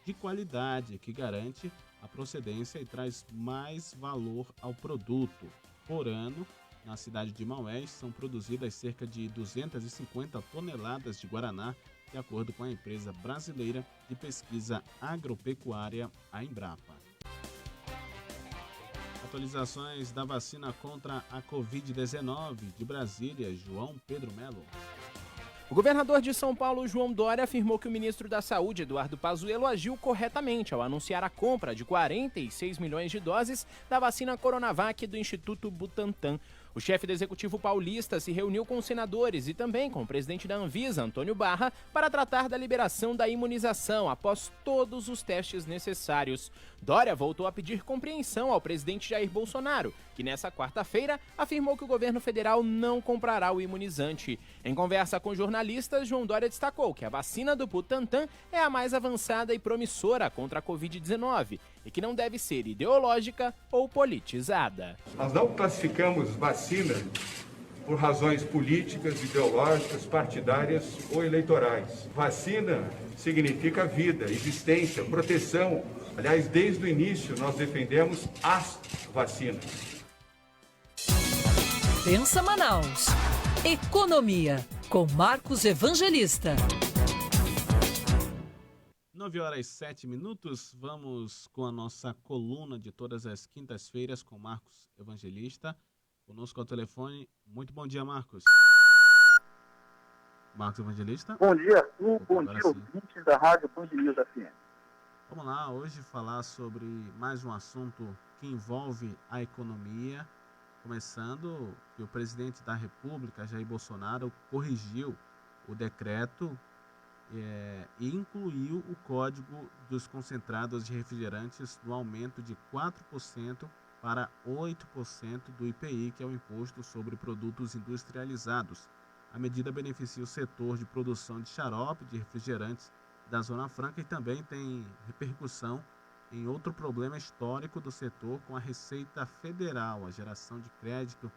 de qualidade, que garante a procedência e traz mais valor ao produto. Por ano, na cidade de Maués, são produzidas cerca de 250 toneladas de Guaraná, de acordo com a empresa brasileira de pesquisa agropecuária, a Embrapa. Atualizações da vacina contra a Covid-19 de Brasília, João Pedro Melo.
O governador de São Paulo, João Dória, afirmou que o ministro da Saúde, Eduardo Pazuello, agiu corretamente ao anunciar a compra de 46 milhões de doses da vacina Coronavac do Instituto Butantan. O chefe do Executivo paulista se reuniu com os senadores e também com o presidente da Anvisa, Antônio Barra, para tratar da liberação da imunização após todos os testes necessários. Dória voltou a pedir compreensão ao presidente Jair Bolsonaro, que nessa quarta-feira afirmou que o governo federal não comprará o imunizante. Em conversa com jornalistas, João Dória destacou que a vacina do Butantan é a mais avançada e promissora contra a Covid-19 e que não deve ser ideológica ou politizada.
Nós não classificamos vacina por razões políticas, ideológicas, partidárias ou eleitorais. Vacina significa vida, existência, proteção. Aliás, desde o início nós defendemos as vacinas.
Pensa Manaus. Economia, com Marcos Evangelista.
9h07, vamos com a nossa coluna de todas as quintas-feiras com Marcos Evangelista. Conosco ao telefone. Muito bom dia, Marcos. Marcos Evangelista.
Bom dia, Arthur. Bom dia, ouvintes da Rádio Band News FM.
Vamos lá, hoje falar sobre mais um assunto que envolve a economia. Começando que o presidente da República, Jair Bolsonaro, corrigiu o decreto e incluiu o código dos concentrados de refrigerantes no aumento de 4% para 8% do IPI, que é o Imposto sobre Produtos Industrializados. A medida beneficia o setor de produção de xarope de refrigerantes da Zona Franca e também tem repercussão em outro problema histórico do setor com a Receita Federal, a geração de crédito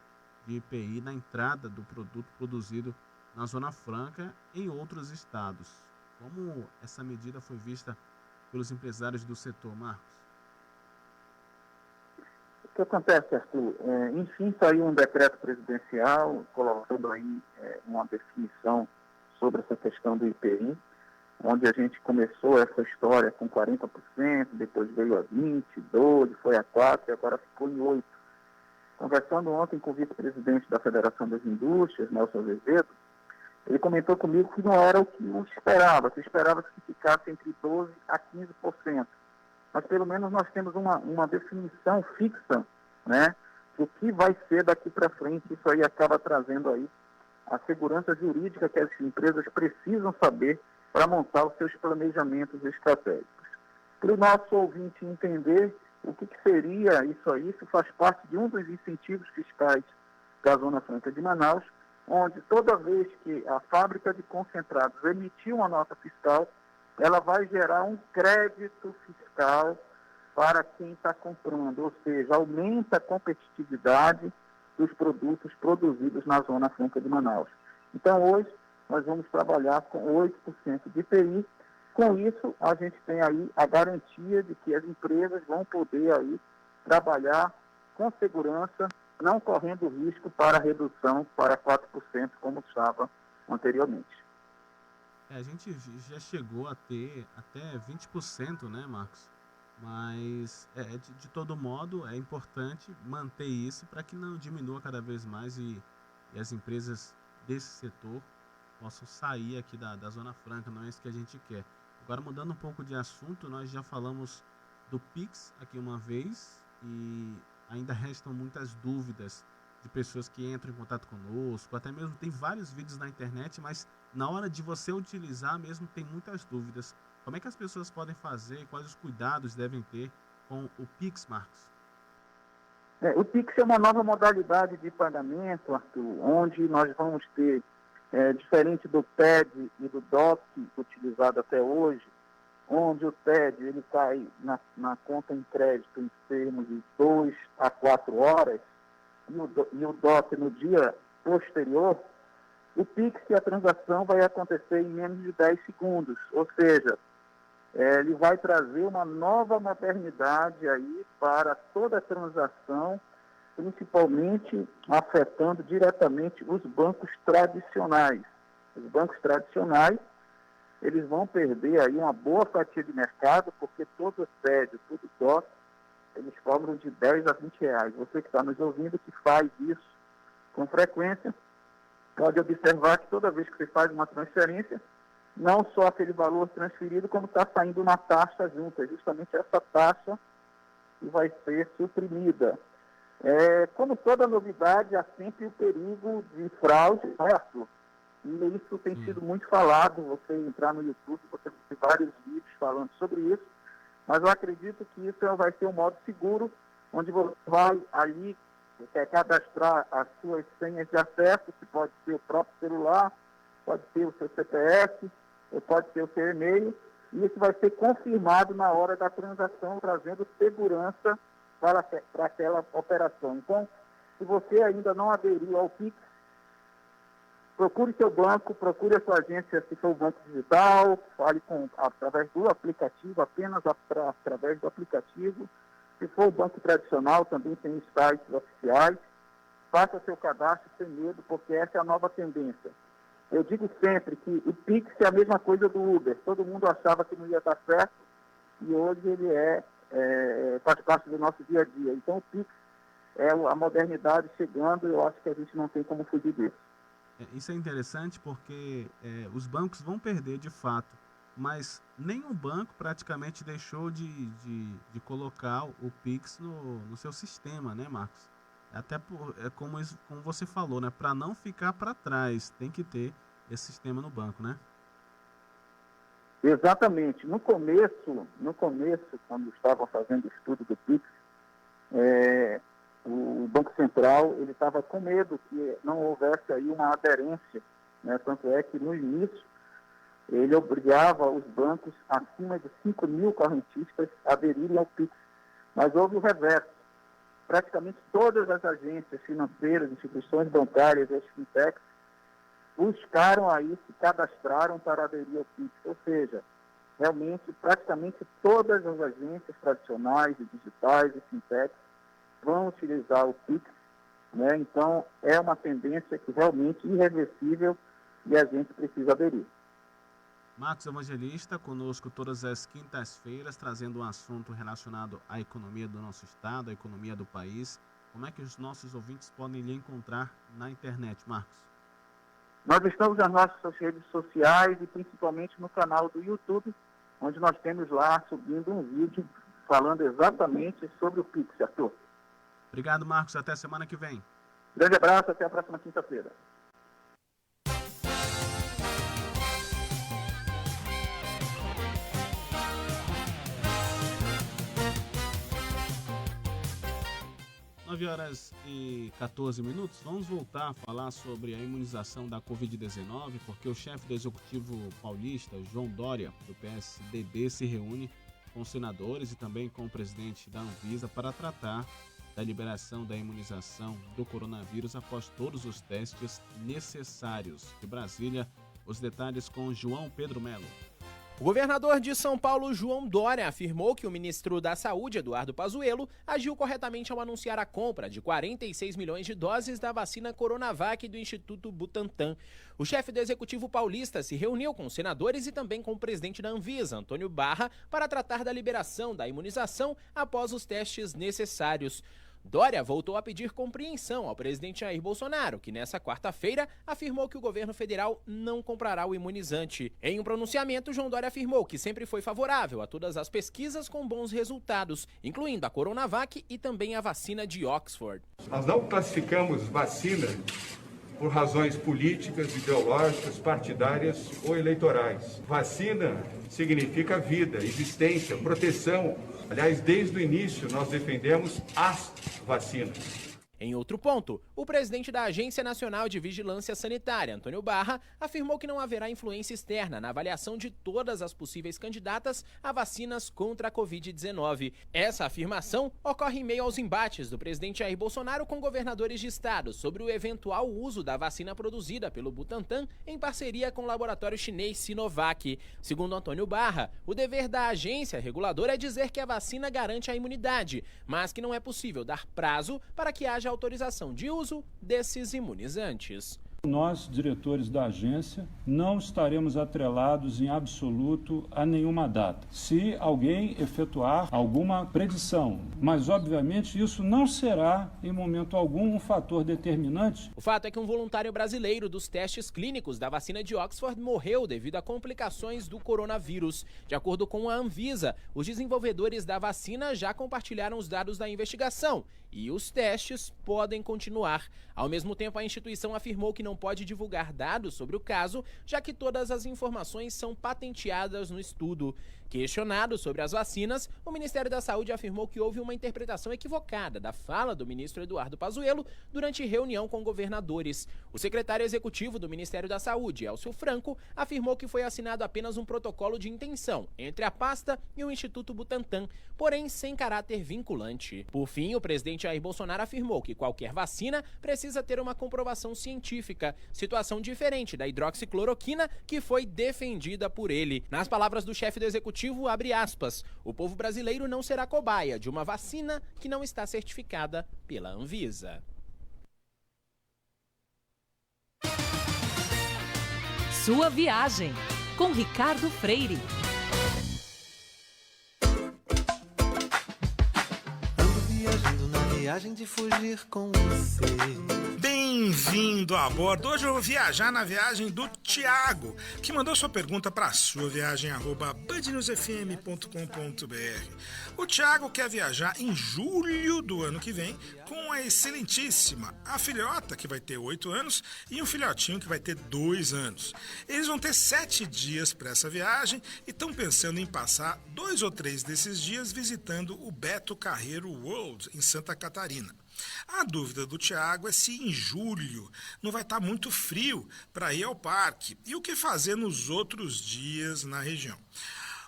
de IPI na entrada do produto produzido na Zona Franca em outros estados. Como essa medida foi vista pelos empresários do setor, Marcos?
O que acontece, Arthur? Enfim, saiu um decreto presidencial colocando aí uma definição sobre essa questão do IPI, onde a gente começou essa história com 40%, depois veio a 20%, 12%, foi a 4% e agora ficou em 8%. Conversando ontem com o vice-presidente da Federação das Indústrias, Nelson Azevedo, ele comentou comigo que não era o que se esperava que ficasse entre 12% a 15%. Mas pelo menos nós temos uma definição fixa, né, do que vai ser daqui para frente. Isso aí acaba trazendo aí a segurança jurídica que as empresas precisam saber para montar os seus planejamentos estratégicos. Para o nosso ouvinte entender o que seria isso faz parte de um dos incentivos fiscais da Zona Franca de Manaus, onde toda vez que a fábrica de concentrados emitir uma nota fiscal, ela vai gerar um crédito fiscal para quem está comprando, ou seja, aumenta a competitividade dos produtos produzidos na Zona Franca de Manaus. Então, hoje, nós vamos trabalhar com 8% de IPI. Com isso, a gente tem aí a garantia de que as empresas vão poder aí trabalhar com segurança, não correndo risco para a redução para 4%, como estava anteriormente.
A gente já chegou a ter até 20%, né, Marcos? Mas, de todo modo, é importante manter isso para que não diminua cada vez mais e as empresas desse setor possam sair aqui da Zona Franca. Não é isso que a gente quer. Agora, mudando um pouco de assunto, nós já falamos do Pix aqui uma vez e ainda restam muitas dúvidas de pessoas que entram em contato conosco, até mesmo tem vários vídeos na internet, mas na hora de você utilizar mesmo tem muitas dúvidas. Como é que as pessoas podem fazer, quais os cuidados devem ter com o Pix, Marcos?
O Pix é uma nova modalidade de pagamento, Arthur, onde nós vamos ter, diferente do TED e do DOC utilizado até hoje, onde o TED ele cai na conta em crédito em termos de 2 a 4 horas, e o DOC no dia posterior, o Pix e a transação vai acontecer em menos de 10 segundos, ou seja, ele vai trazer uma nova modernidade aí para toda a transação, principalmente afetando diretamente os bancos tradicionais. Os bancos tradicionais, eles vão perder aí uma boa fatia de mercado, porque todo TED, todo DOC, eles cobram de 10 a 20 reais. Você que está nos ouvindo, que faz isso com frequência, pode observar que toda vez que você faz uma transferência, não só aquele valor transferido, como está saindo uma taxa junto. É justamente essa taxa que vai ser suprimida. Como toda novidade, há sempre o perigo de fraude, certo? E isso tem sido muito falado. Você entrar no YouTube, você tem vários vídeos falando sobre isso, mas eu acredito que isso vai ser um modo seguro, onde você vai ali cadastrar as suas senhas de acesso, que pode ser o próprio celular, pode ser o seu CPF, ou pode ser o seu e-mail, e isso vai ser confirmado na hora da transação, trazendo segurança para aquela operação. Então, se você ainda não aderiu ao Pix, procure seu banco, procure a sua agência, se for o banco digital, fale através do aplicativo, apenas através do aplicativo. Se for o banco tradicional, também tem sites oficiais. Faça seu cadastro sem medo, porque essa é a nova tendência. Eu digo sempre que o Pix é a mesma coisa do Uber. Todo mundo achava que não ia dar certo e hoje ele faz parte do nosso dia a dia. Então o Pix é a modernidade chegando e eu acho que a gente não tem como fugir disso.
Isso é interessante porque os bancos vão perder de fato, mas nenhum banco praticamente deixou de colocar o Pix no seu sistema, né, Marcos? Até como você falou, né? Para não ficar para trás, tem que ter esse sistema no banco, né?
Exatamente. No começo, quando estavam fazendo o estudo do Pix, o Banco Central ele estava com medo que não houvesse aí uma aderência, né? Tanto é que no início ele obrigava os bancos acima de 5 mil correntistas a aderirem ao Pix. Mas houve o reverso. Praticamente todas as agências financeiras, instituições bancárias e as fintechs buscaram aí, se cadastraram para aderir ao Pix. Ou seja, realmente, praticamente todas as agências tradicionais e digitais e fintechs vão utilizar o Pix, né? Então, é uma tendência que realmente é irreversível e a gente precisa aderir.
Marcos Evangelista, conosco todas as quintas-feiras, trazendo um assunto relacionado à economia do nosso estado, à economia do país. Como é que os nossos ouvintes podem lhe encontrar na internet, Marcos?
Nós estamos nas nossas redes sociais e principalmente no canal do YouTube, onde nós temos lá subindo um vídeo falando exatamente sobre o Pix, Arthur.
Obrigado, Marcos. Até semana que vem.
Grande abraço, até a próxima quinta-feira.
Nove horas e 14 minutos. Vamos voltar a falar sobre a imunização da Covid-19, porque o chefe do Executivo paulista, João Dória, do PSDB, se reúne com senadores e também com o presidente da Anvisa para tratar da liberação da imunização do coronavírus após todos os testes necessários. De Brasília, os detalhes com João Pedro Melo.
O governador de São Paulo, João Dória, afirmou que o ministro da Saúde, Eduardo Pazuello, agiu corretamente ao anunciar a compra de 46 milhões de doses da vacina Coronavac do Instituto Butantan. O chefe do Executivo paulista se reuniu com senadores e também com o presidente da Anvisa, Antônio Barra, para tratar da liberação da imunização após os testes necessários. Dória voltou a pedir compreensão ao presidente Jair Bolsonaro, que nessa quarta-feira afirmou que o governo federal não comprará o imunizante. Em um pronunciamento, João Dória afirmou que sempre foi favorável a todas as pesquisas com bons resultados, incluindo a Coronavac e também a vacina de Oxford.
Nós não classificamos vacina por razões políticas, ideológicas, partidárias ou eleitorais. Vacina significa vida, existência, proteção. Aliás, desde o início nós defendemos as vacinas.
Em outro ponto, o presidente da Agência Nacional de Vigilância Sanitária, Antônio Barra, afirmou que não haverá influência externa na avaliação de todas as possíveis candidatas a vacinas contra a Covid-19. Essa afirmação ocorre em meio aos embates do presidente Jair Bolsonaro com governadores de estados sobre o eventual uso da vacina produzida pelo Butantan em parceria com o laboratório chinês Sinovac. Segundo Antônio Barra, o dever da agência reguladora é dizer que a vacina garante a imunidade, mas que não é possível dar prazo para que haja autorização de uso desses imunizantes.
Nós, diretores da agência, não estaremos atrelados em absoluto a nenhuma data. Se alguém efetuar alguma predição, mas obviamente isso não será em momento algum um fator determinante.
O fato é que um voluntário brasileiro dos testes clínicos da vacina de Oxford morreu devido a complicações do coronavírus. De acordo com a Anvisa, os desenvolvedores da vacina já compartilharam os dados da investigação e os testes podem continuar. Ao mesmo tempo, a instituição afirmou que não pode divulgar dados sobre o caso, já que todas as informações são patenteadas no estudo. Questionado sobre as vacinas, o Ministério da Saúde afirmou que houve uma interpretação equivocada da fala do ministro Eduardo Pazuello durante reunião com governadores. O secretário executivo do Ministério da Saúde, Elcio Franco, afirmou que foi assinado apenas um protocolo de intenção entre a pasta e o Instituto Butantan, porém sem caráter vinculante. Por fim, o presidente Jair Bolsonaro afirmou que qualquer vacina precisa ter uma comprovação científica, situação diferente da hidroxicloroquina que foi defendida por ele. Nas palavras do chefe do executivo, abre aspas, o povo brasileiro não será cobaia de uma vacina que não está certificada pela Anvisa.
Sua viagem, com Ricardo Freire.
Ando viajando na viagem de fugir com você.
Bem-vindo a bordo. Hoje eu vou viajar na viagem do Thiago, que mandou sua pergunta para suaviagem@bandnewsfm.com.br. O Thiago quer viajar em julho do ano que vem com a excelentíssima, a filhota, que vai ter 8 anos, e um filhotinho que vai ter 2 anos. Eles vão ter 7 dias para essa viagem e estão pensando em passar 2 ou 3 desses dias visitando o Beto Carreiro World, em Santa Catarina. A dúvida do Thiago é se em julho não vai estar muito frio para ir ao parque e o que fazer nos outros dias na região.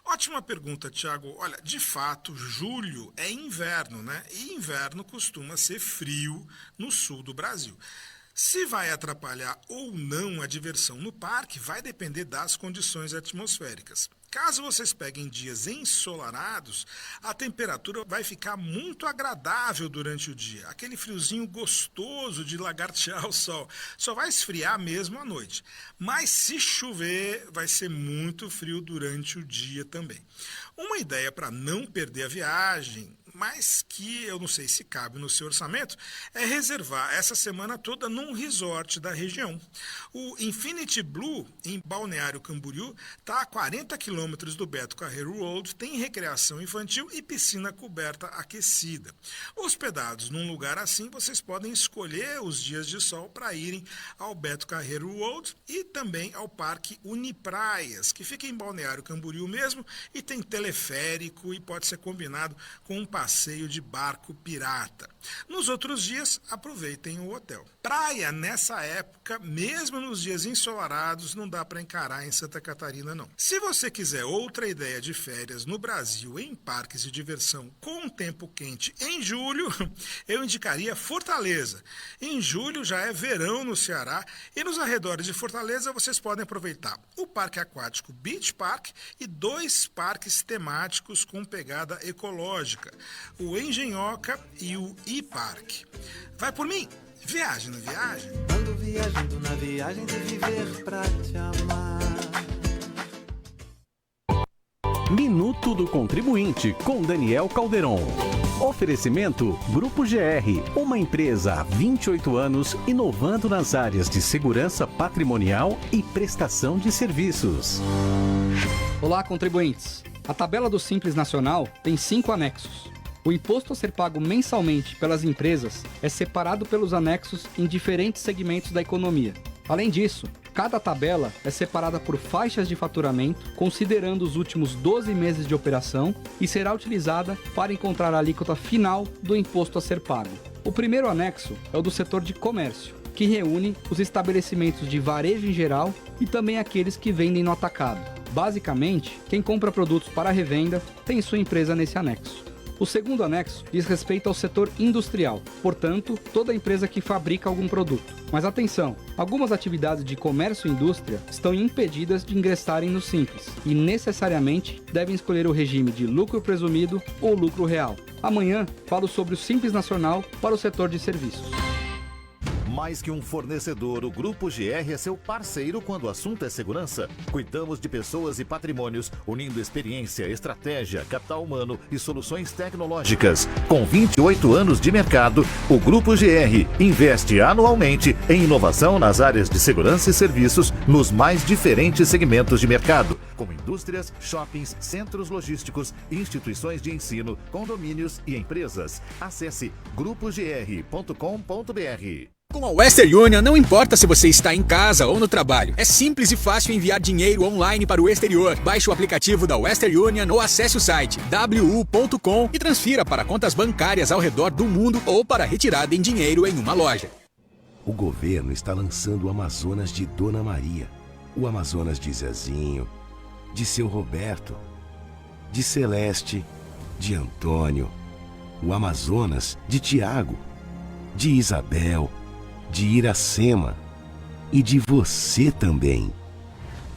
Ótima pergunta, Thiago. Olha, de fato, julho é inverno, né? E inverno costuma ser frio no sul do Brasil. Se vai atrapalhar ou não a diversão no parque, vai depender das condições atmosféricas. Caso vocês peguem dias ensolarados, a temperatura vai ficar muito agradável durante o dia. Aquele friozinho gostoso de lagartear o sol. Só vai esfriar mesmo à noite. Mas se chover, vai ser muito frio durante o dia também. Uma ideia para não perder a viagem, mas que eu não sei se cabe no seu orçamento, é reservar essa semana toda num resort da região. O Infinity Blue, em Balneário Camboriú, está a 40 quilômetros do Beto Carreiro World, tem recreação infantil e piscina coberta aquecida. Hospedados num lugar assim, vocês podem escolher os dias de sol para irem ao Beto Carreiro World e também ao Parque Unipraias, que fica em Balneário Camboriú mesmo e tem teleférico e pode ser combinado com um passeio de barco pirata. Nos outros dias, aproveitem o hotel. Praia nessa época, mesmo nos dias ensolarados, não dá para encarar em Santa Catarina, não. Se você quiser outra ideia de férias no Brasil em parques de diversão com tempo quente em julho, eu indicaria Fortaleza. Em julho já é verão no Ceará e nos arredores de Fortaleza vocês podem aproveitar o Parque Aquático Beach Park e 2 parques temáticos com pegada ecológica, o Engenhoca e o E-Park. Vai por mim! Viagem na viagem.
Ando viajando na viagem de viver pra te amar.
Minuto do Contribuinte, com Daniel Calderon. Oferecimento Grupo GR, uma empresa há 28 anos inovando nas áreas de segurança patrimonial e prestação de serviços.
Olá, contribuintes. A tabela do Simples Nacional tem 5 anexos. O imposto a ser pago mensalmente pelas empresas é separado pelos anexos em diferentes segmentos da economia. Além disso, cada tabela é separada por faixas de faturamento, considerando os últimos 12 meses de operação, e será utilizada para encontrar a alíquota final do imposto a ser pago. O primeiro anexo é o do setor de comércio, que reúne os estabelecimentos de varejo em geral e também aqueles que vendem no atacado. Basicamente, quem compra produtos para revenda tem sua empresa nesse anexo. O segundo anexo diz respeito ao setor industrial, portanto, toda empresa que fabrica algum produto. Mas atenção, algumas atividades de comércio e indústria estão impedidas de ingressarem no Simples e necessariamente devem escolher o regime de lucro presumido ou lucro real. Amanhã, falo sobre o Simples Nacional para o setor de serviços.
Mais que um fornecedor, o Grupo GR é seu parceiro quando o assunto é segurança. Cuidamos de pessoas e patrimônios, unindo experiência, estratégia, capital humano e soluções tecnológicas. Com 28 anos de mercado, o Grupo GR investe anualmente em inovação nas áreas de segurança e serviços nos mais diferentes segmentos de mercado, como indústrias, shoppings, centros logísticos, instituições de ensino, condomínios e empresas. Acesse grupogr.com.br.
Com a Western Union, não importa se você está em casa ou no trabalho. É simples e fácil enviar dinheiro online para o exterior. Baixe o aplicativo da Western Union ou acesse o site wu.com e transfira para contas bancárias ao redor do mundo ou para retirada em dinheiro em uma loja.
O governo está lançando o Amazonas de Dona Maria, o Amazonas de Zezinho, de seu Roberto, de Celeste, de Antônio, o Amazonas de Tiago, de Isabel, de Iracema e de você também.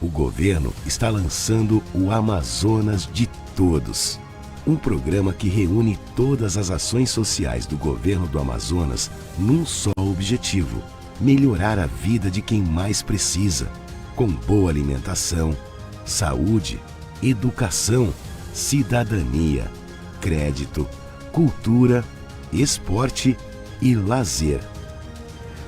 O governo está lançando o Amazonas de Todos, um programa que reúne todas as ações sociais do governo do Amazonas num só objetivo: melhorar a vida de quem mais precisa, com boa alimentação, saúde, educação, cidadania, crédito, cultura, esporte e lazer.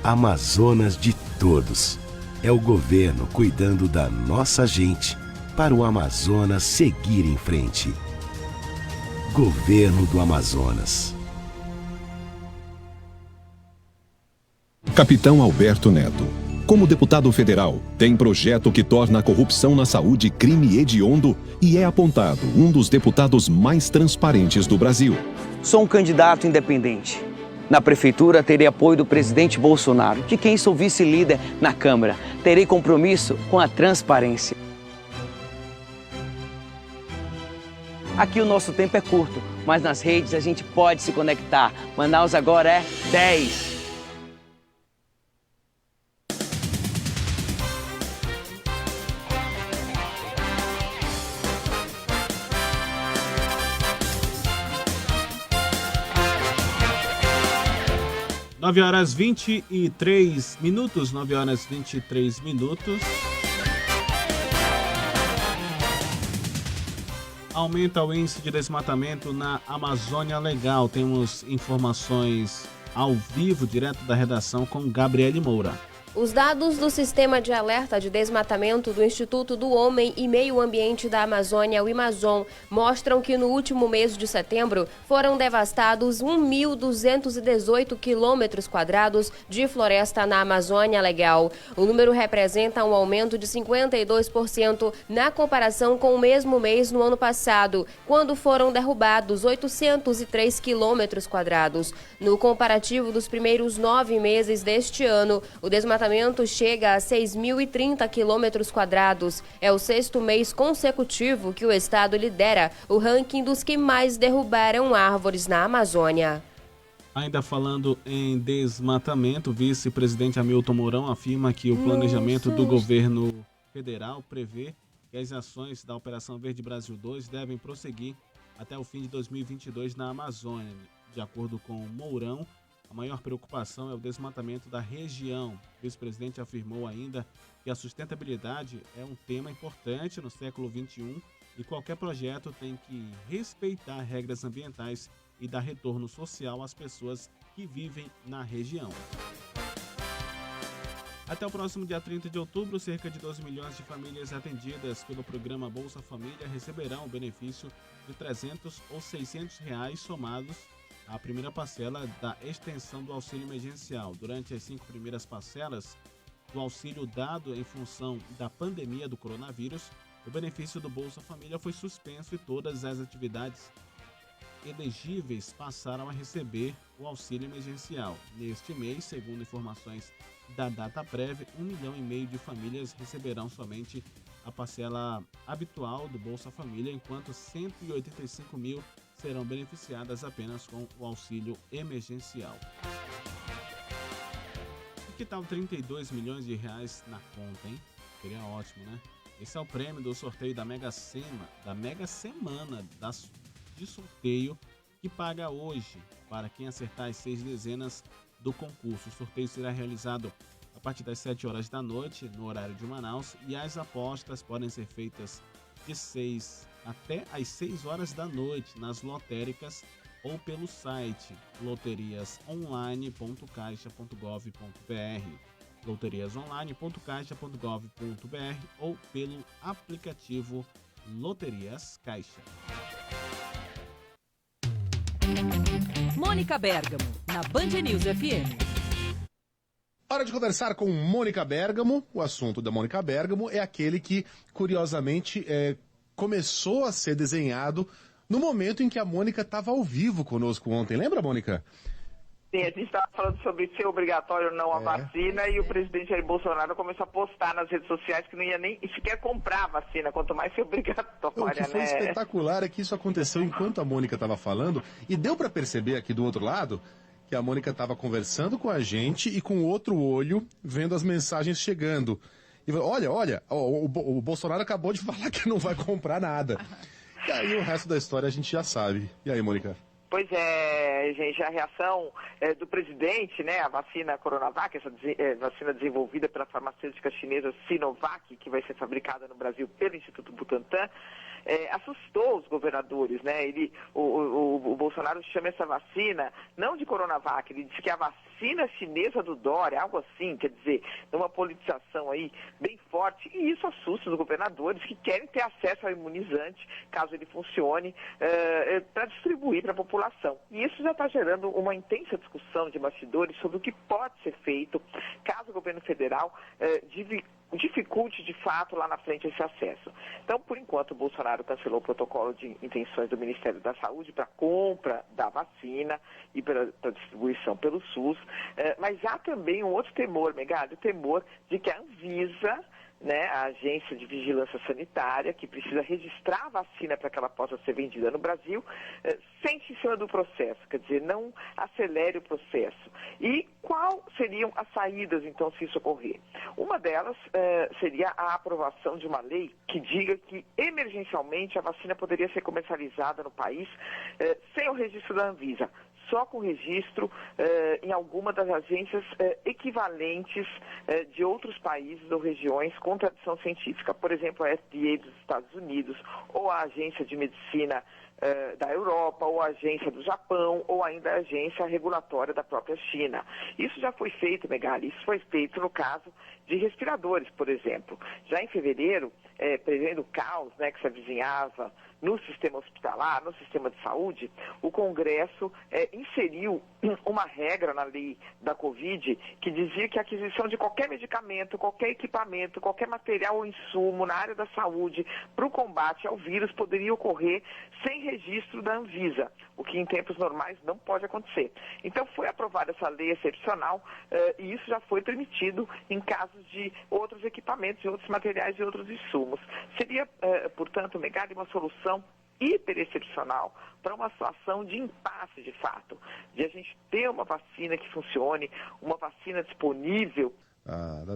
Amazonas de Todos. É o governo cuidando da nossa gente para o Amazonas seguir em frente. Governo do Amazonas.
Capitão Alberto Neto. Como deputado federal, tem projeto que torna a corrupção na saúde crime hediondo e é apontado um dos deputados mais transparentes do Brasil.
Sou um candidato independente. Na prefeitura, terei apoio do presidente Bolsonaro, de quem sou vice-líder na Câmara. Terei compromisso com a transparência. Aqui o nosso tempo é curto, mas nas redes a gente pode se conectar. Manaus agora é 10.
Nove horas 23 minutos, 9 horas 23 minutos. Aumenta o índice de desmatamento na Amazônia Legal. Temos informações ao vivo, direto da redação, com Gabriele Moura.
Os dados do Sistema de Alerta de Desmatamento do Instituto do Homem e Meio Ambiente da Amazônia, o IMAZON, mostram que no último mês de setembro foram devastados 1.218 quilômetros quadrados de floresta na Amazônia Legal. O número representa um aumento de 52% na comparação com o mesmo mês no ano passado, quando foram derrubados 803 quilômetros quadrados. No comparativo dos primeiros 9 meses deste ano, o desmatamento chega a 6.030 quilômetros quadrados. É o 6º mês consecutivo que o estado lidera o ranking dos que mais derrubaram árvores na Amazônia.
Ainda falando em desmatamento, o vice-presidente Hamilton Mourão afirma que o planejamento do governo federal prevê que as ações da Operação Verde Brasil 2 devem prosseguir até o fim de 2022 na Amazônia. De acordo com Mourão, a maior preocupação é o desmatamento da região. O vice-presidente afirmou ainda que a sustentabilidade é um tema importante no século XXI e qualquer projeto tem que respeitar regras ambientais e dar retorno social às pessoas que vivem na região. Até o próximo dia 30 de outubro, cerca de 12 milhões de famílias atendidas pelo programa Bolsa Família receberão o benefício de R$300 ou R$600 somados à primeira parcela da extensão do auxílio emergencial. Durante as 5 primeiras parcelas do auxílio dado em função da pandemia do coronavírus, o benefício do Bolsa Família foi suspenso e todas as atividades elegíveis passaram a receber o auxílio emergencial. Neste mês, segundo informações da Dataprev, 1,5 milhão de famílias receberão somente a parcela habitual do Bolsa Família, enquanto 185 mil serão beneficiadas apenas com o auxílio emergencial. E que tal 32 milhões de reais na conta, hein? Seria ótimo, né? Esse é o prêmio do sorteio da Mega Semana de sorteio, que paga hoje. Para quem acertar as 6 dezenas do concurso. O sorteio será realizado a partir das 7 horas da noite, no horário de Manaus, e as apostas podem ser feitas de 6 até às 6 horas da noite nas lotéricas ou pelo site loteriasonline.caixa.gov.br, loteriasonline.caixa.gov.br ou pelo aplicativo Loterias Caixa.
Mônica Bergamo, na Band News FM.
Hora de conversar com Mônica Bergamo. O assunto da Mônica Bergamo é aquele que, curiosamente, começou a ser desenhado no momento em que a Mônica estava ao vivo conosco ontem. Lembra, Mônica?
Sim, a gente estava falando sobre ser obrigatório ou não a vacina e o presidente Jair Bolsonaro começou a postar nas redes sociais que não ia nem sequer comprar a vacina, quanto mais ser obrigatória,
O que foi espetacular é que isso aconteceu enquanto a Mônica estava falando e deu para perceber aqui do outro lado que a Mônica estava conversando com a gente e com o outro olho vendo as mensagens chegando. E olha, o Bolsonaro acabou de falar que não vai comprar nada. E aí o resto da história a gente já sabe. E aí, Mônica?
Pois é, gente, a reação do presidente, né, a vacina Coronavac, essa vacina desenvolvida pela farmacêutica chinesa Sinovac, que vai ser fabricada no Brasil pelo Instituto Butantan, assustou os governadores, né? O Bolsonaro chama essa vacina não de Coronavac, ele diz que é a vacina chinesa do Dória, algo assim, quer dizer, uma politização aí bem forte, e isso assusta os governadores que querem ter acesso ao imunizante, caso ele funcione, para distribuir para a população. E isso já está gerando uma intensa discussão de bastidores sobre o que pode ser feito caso o governo federal dificulte de fato lá na frente esse acesso. Então, por enquanto, o Bolsonaro cancelou o protocolo de intenções do Ministério da Saúde para compra da vacina e para distribuição pelo SUS, mas há também um outro temor, Megali, o temor de que a Anvisa, né, a Agência de Vigilância Sanitária, que precisa registrar a vacina para que ela possa ser vendida no Brasil, sente em cima do processo, quer dizer, não acelere o processo. E quais seriam as saídas, então, se isso ocorrer? Uma delas seria a aprovação de uma lei que diga que, emergencialmente, a vacina poderia ser comercializada no país sem o registro da Anvisa, só com registro em alguma das agências equivalentes de outros países ou regiões com tradição científica. Por exemplo, a FDA dos Estados Unidos, ou a Agência de Medicina da Europa, ou a Agência do Japão, ou ainda a Agência Regulatória da própria China. Isso já foi feito, Megali, isso foi feito no caso de respiradores, por exemplo. Já em fevereiro, prevendo o caos, né, que se avizinhava no sistema hospitalar, no sistema de saúde, o Congresso inseriu uma regra na lei da Covid que dizia que a aquisição de qualquer medicamento, qualquer equipamento, qualquer material ou insumo na área da saúde para o combate ao vírus poderia ocorrer sem registro da Anvisa, o que em tempos normais não pode acontecer. Então foi aprovada essa lei excepcional e isso já foi permitido em casos de outros equipamentos, e outros materiais e outros insumos. Seria, portanto, Megali, uma solução hiper excepcional para uma situação de impasse, de fato, de a gente ter uma vacina que funcione, uma vacina disponível.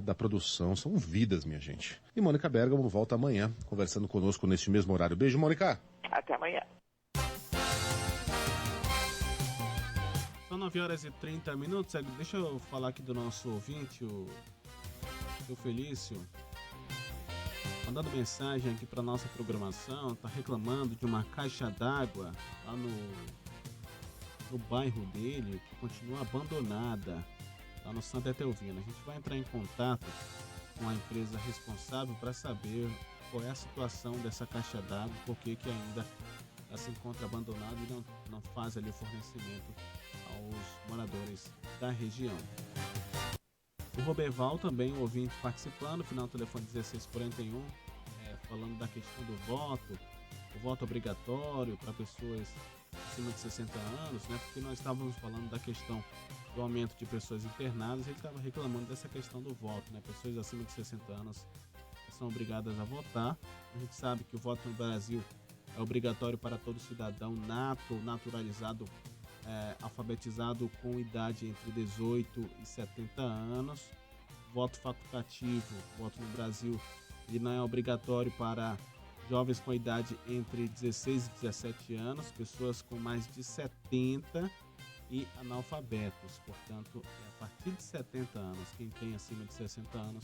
Da produção, são vidas, minha gente. E Mônica Bergamo volta amanhã, conversando conosco neste mesmo horário. Beijo, Mônica.
Até amanhã.
São 9h30. Deixa eu falar aqui do nosso ouvinte, o Felício, mandando mensagem aqui para nossa programação, tá reclamando de uma caixa d'água lá no bairro dele, que continua abandonada, lá no Santa Etelvina. A gente vai entrar em contato com a empresa responsável para saber qual é a situação dessa caixa d'água, por que ainda ela se encontra abandonada e não faz ali o fornecimento aos moradores da região. O Roberval também, um ouvinte participando, final do telefone 1641, falando da questão do voto, o voto obrigatório para pessoas acima de 60 anos, né? Porque nós estávamos falando da questão do aumento de pessoas internadas, ele estava reclamando dessa questão do voto, né? Pessoas acima de 60 anos são obrigadas a votar. A gente sabe que o voto no Brasil é obrigatório para todo cidadão naturalizado, alfabetizado com idade entre 18 e 70 anos. Voto facultativo, voto no Brasil, ele não é obrigatório para jovens com idade entre 16 e 17 anos, pessoas com mais de 70 e analfabetos. Portanto, a partir de 70 anos, quem tem acima de 60 anos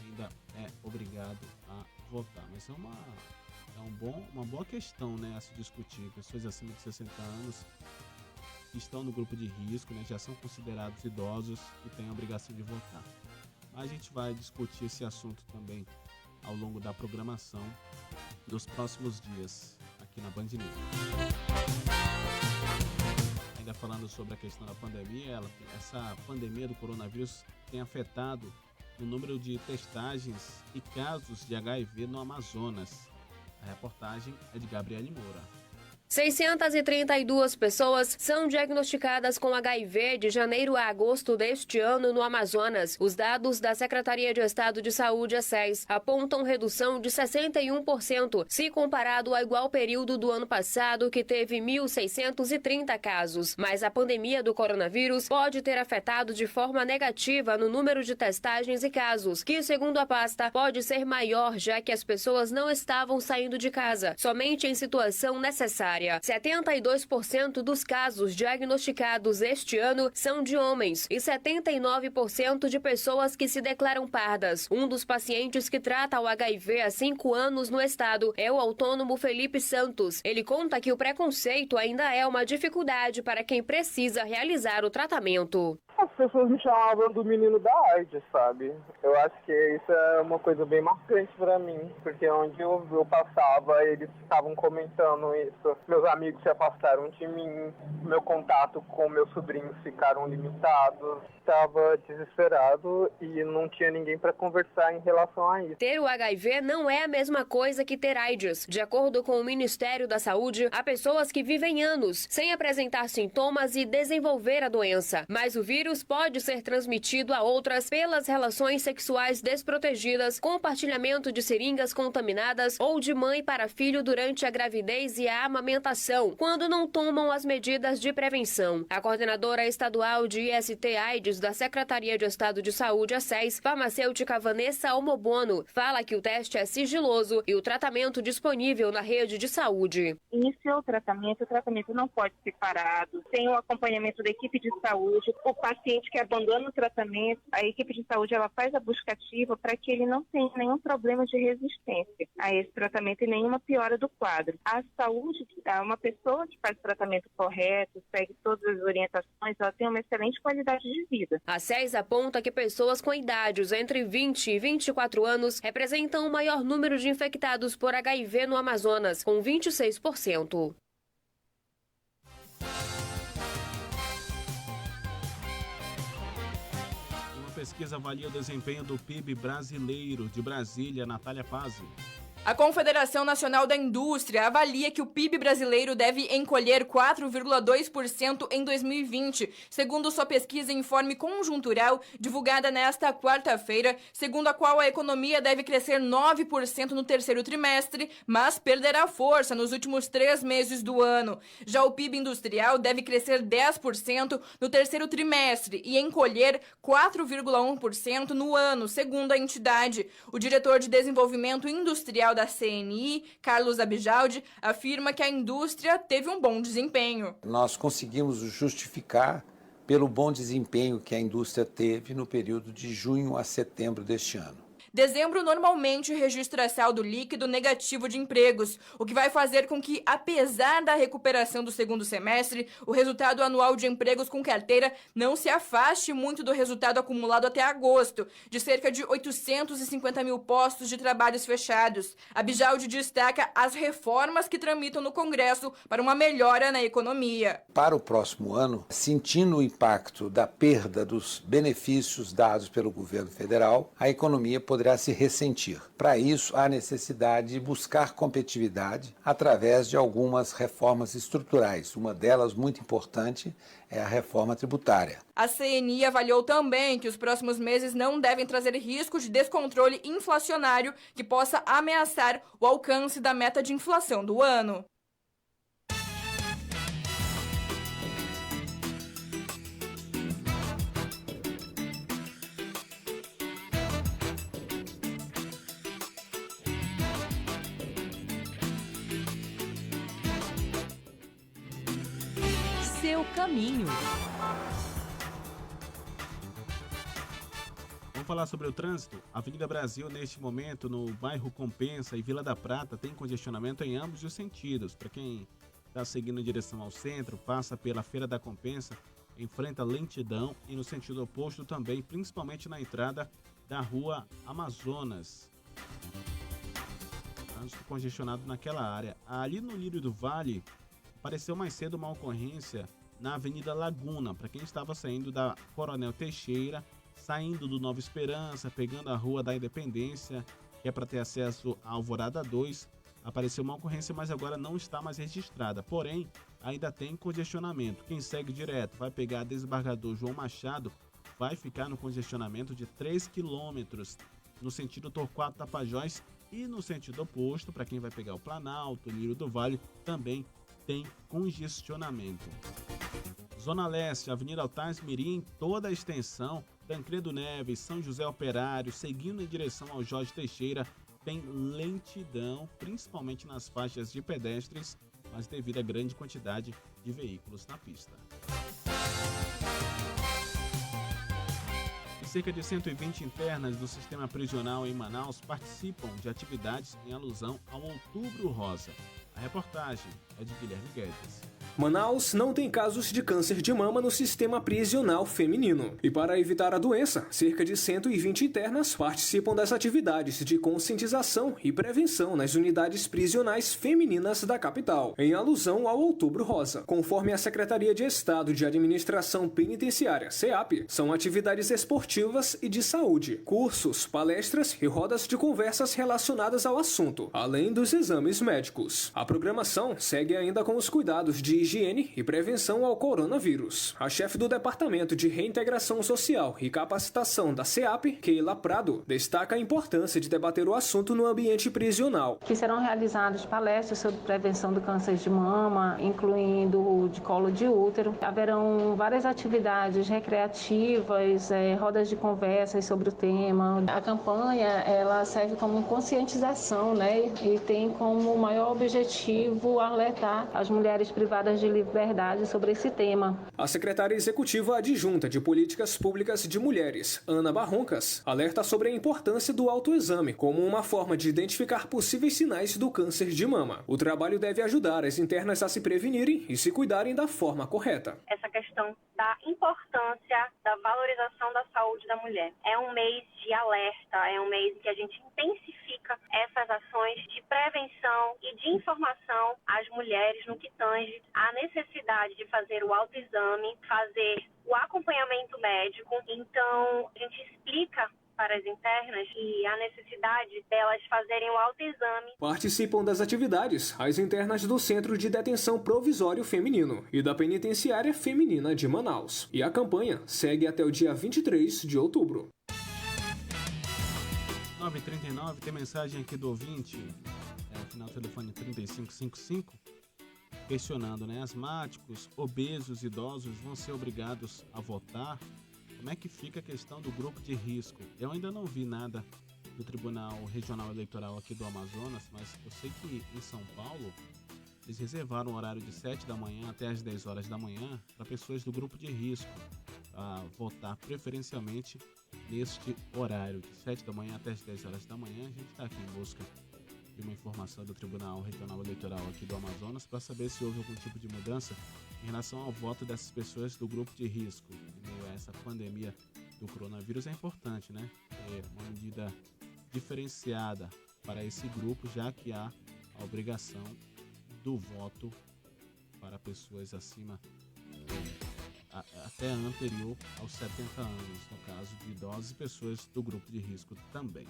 ainda é obrigado a votar. Mas é uma boa questão, né, a se discutir. Pessoas acima de 60 anos que estão no grupo de risco, né, já são considerados idosos e têm a obrigação de votar. Mas a gente vai discutir esse assunto também ao longo da programação dos próximos dias aqui na Band News. Ainda falando sobre a questão da pandemia, essa pandemia do coronavírus tem afetado o número de testagens e casos de HIV no Amazonas. A reportagem é de Gabriele Moura.
632 pessoas são diagnosticadas com HIV de janeiro a agosto deste ano no Amazonas. Os dados da Secretaria de Estado de Saúde, a SES, apontam redução de 61% se comparado ao igual período do ano passado, que teve 1.630 casos. Mas a pandemia do coronavírus pode ter afetado de forma negativa no número de testagens e casos, que, segundo a pasta, pode ser maior, já que as pessoas não estavam saindo de casa, somente em situação necessária. 72% dos casos diagnosticados este ano são de homens e 79% de pessoas que se declaram pardas. Um dos pacientes que trata o HIV há 5 anos no estado é o autônomo Felipe Santos. Ele conta que o preconceito ainda é uma dificuldade para quem precisa realizar o tratamento.
As pessoas me chamavam do menino da AIDS, sabe? Eu acho que isso é uma coisa bem marcante pra mim, porque onde eu passava, eles estavam comentando isso. Meus amigos se afastaram de mim, meu contato com meus sobrinhos ficaram limitados. Estava desesperado e não tinha ninguém para conversar em relação a isso.
Ter o HIV não é a mesma coisa que ter AIDS. De acordo com o Ministério da Saúde, há pessoas que vivem anos sem apresentar sintomas e desenvolver a doença. Mas o vírus pode ser transmitido a outras pelas relações sexuais desprotegidas, compartilhamento de seringas contaminadas ou de mãe para filho durante a gravidez e a amamentação, quando não tomam as medidas de prevenção. A coordenadora estadual de IST/AIDS da Secretaria de Estado de Saúde, a SES, farmacêutica Vanessa Almobono, fala que o teste é sigiloso e o tratamento disponível na rede de saúde.
Iniciou o tratamento não pode ser parado, tem o acompanhamento da equipe de saúde, o paciente que abandona o tratamento, a equipe de saúde ela faz a busca ativa para que ele não tenha nenhum problema de resistência a esse tratamento e nenhuma piora do quadro. A saúde, uma pessoa que faz o tratamento correto, segue todas as orientações, ela tem uma excelente qualidade de vida.
A SES aponta que pessoas com idades entre 20 e 24 anos representam o maior número de infectados por HIV no Amazonas, com 26%.
Uma pesquisa avalia o desempenho do PIB brasileiro. De Brasília, Natália Pazzi.
A Confederação Nacional da Indústria avalia que o PIB brasileiro deve encolher 4,2% em 2020, segundo sua pesquisa Informe Conjuntural, divulgada nesta quarta-feira, segundo a qual a economia deve crescer 9% no terceiro trimestre, mas perderá força nos últimos 3 meses do ano. Já o PIB industrial deve crescer 10% no terceiro trimestre e encolher 4,1% no ano, segundo a entidade. O diretor de Desenvolvimento Industrial da CNI, Carlos Abijaldi, afirma que a indústria teve um bom desempenho.
Nós conseguimos justificar pelo bom desempenho que a indústria teve no período de junho a setembro deste ano.
Dezembro normalmente registra saldo líquido negativo de empregos, o que vai fazer com que, apesar da recuperação do segundo semestre, o resultado anual de empregos com carteira não se afaste muito do resultado acumulado até agosto, de cerca de 850 mil postos de trabalhos fechados. Abijaldi destaca as reformas que tramitam no Congresso para uma melhora na economia.
Para o próximo ano, sentindo o impacto da perda dos benefícios dados pelo governo federal, a economia poderá se ressentir. Para isso, há necessidade de buscar competitividade através de algumas reformas estruturais. Uma delas, muito importante, é a reforma tributária.
A CNI avaliou também que os próximos meses não devem trazer risco de descontrole inflacionário que possa ameaçar o alcance da meta de inflação do ano.
seu caminho.
Vamos falar sobre o trânsito? A Avenida Brasil, neste momento, no bairro Compensa e Vila da Prata, tem congestionamento em ambos os sentidos. Para quem está seguindo em direção ao centro, passa pela Feira da Compensa, enfrenta lentidão, e no sentido oposto também, principalmente na entrada da Rua Amazonas. Trânsito congestionado naquela área. Ali no Lírio do Vale, apareceu mais cedo uma ocorrência na Avenida Laguna, para quem estava saindo da Coronel Teixeira, saindo do Nova Esperança, pegando a Rua da Independência, que é para ter acesso à Alvorada 2. Apareceu uma ocorrência, mas agora não está mais registrada. Porém, ainda tem congestionamento. Quem segue direto vai pegar desembargador João Machado, vai ficar no congestionamento de 3 quilômetros no sentido Torquato Tapajós, e no sentido oposto, para quem vai pegar o Planalto, Lírio do Vale, também tem congestionamento. Zona Leste, Avenida Altaz Mirim, toda a extensão, Tancredo Neves, São José Operário, seguindo em direção ao Jorge Teixeira, tem lentidão, principalmente nas faixas de pedestres, mas devido à grande quantidade de veículos na pista. E cerca de 120 internas do sistema prisional em Manaus participam de atividades em alusão ao Outubro Rosa. A reportagem é de Guilherme Guedes.
Manaus não tem casos de câncer de mama no sistema prisional feminino. E para evitar a doença, cerca de 120 internas participam das atividades de conscientização e prevenção nas unidades prisionais femininas da capital, em alusão ao Outubro Rosa. Conforme a Secretaria de Estado de Administração Penitenciária, SEAP, são atividades esportivas e de saúde, cursos, palestras e rodas de conversas relacionadas ao assunto, além dos exames médicos. A programação segue ainda com os cuidados de higiene e prevenção ao coronavírus. A chefe do Departamento de Reintegração Social e Capacitação da SEAP, Keila Prado, destaca a importância de debater o assunto no ambiente prisional.
Que serão realizadas palestras sobre prevenção do câncer de mama, incluindo o de colo de útero. Haverão várias atividades recreativas, rodas de conversas sobre o tema. A campanha ela serve como conscientização, e tem como maior objetivo alertar as mulheres privadas de liberdade sobre esse tema.
A secretária executiva adjunta de Políticas Públicas de Mulheres, Ana Barroncas, alerta sobre a importância do autoexame como uma forma de identificar possíveis sinais do câncer de mama. O trabalho deve ajudar as internas a se prevenirem e se cuidarem da forma correta.
Essa questão da importância da valorização da saúde da mulher. É um mês de alerta, é um mês em que a gente intensifica essas ações de prevenção e de informação às mulheres no que tange à necessidade de fazer o autoexame, fazer o acompanhamento médico. Então, a gente explica para as internas e a necessidade delas fazerem o autoexame.
Participam das atividades as internas do Centro de Detenção Provisório Feminino e da Penitenciária Feminina de Manaus. E a campanha segue até o dia 23 de outubro.
9h39, tem mensagem aqui do ouvinte, final do telefone 3555, questionando, asmáticos, obesos, idosos vão ser obrigados a votar? Como é que fica a questão do grupo de risco? Eu ainda não vi nada do Tribunal Regional Eleitoral aqui do Amazonas, mas eu sei que em São Paulo eles reservaram um horário de 7 da manhã até as 10 horas da manhã para pessoas do grupo de risco votar preferencialmente neste horário, de 7 da manhã até as 10 horas da manhã. A gente está aqui em busca de uma informação do Tribunal Regional Eleitoral aqui do Amazonas para saber se houve algum tipo de mudança em relação ao voto dessas pessoas do grupo de risco. Em meio a essa pandemia do coronavírus é importante, ter uma medida diferenciada para esse grupo, já que há a obrigação do voto para pessoas acima até anterior aos 70 anos, no caso de idosos e pessoas do grupo de risco também.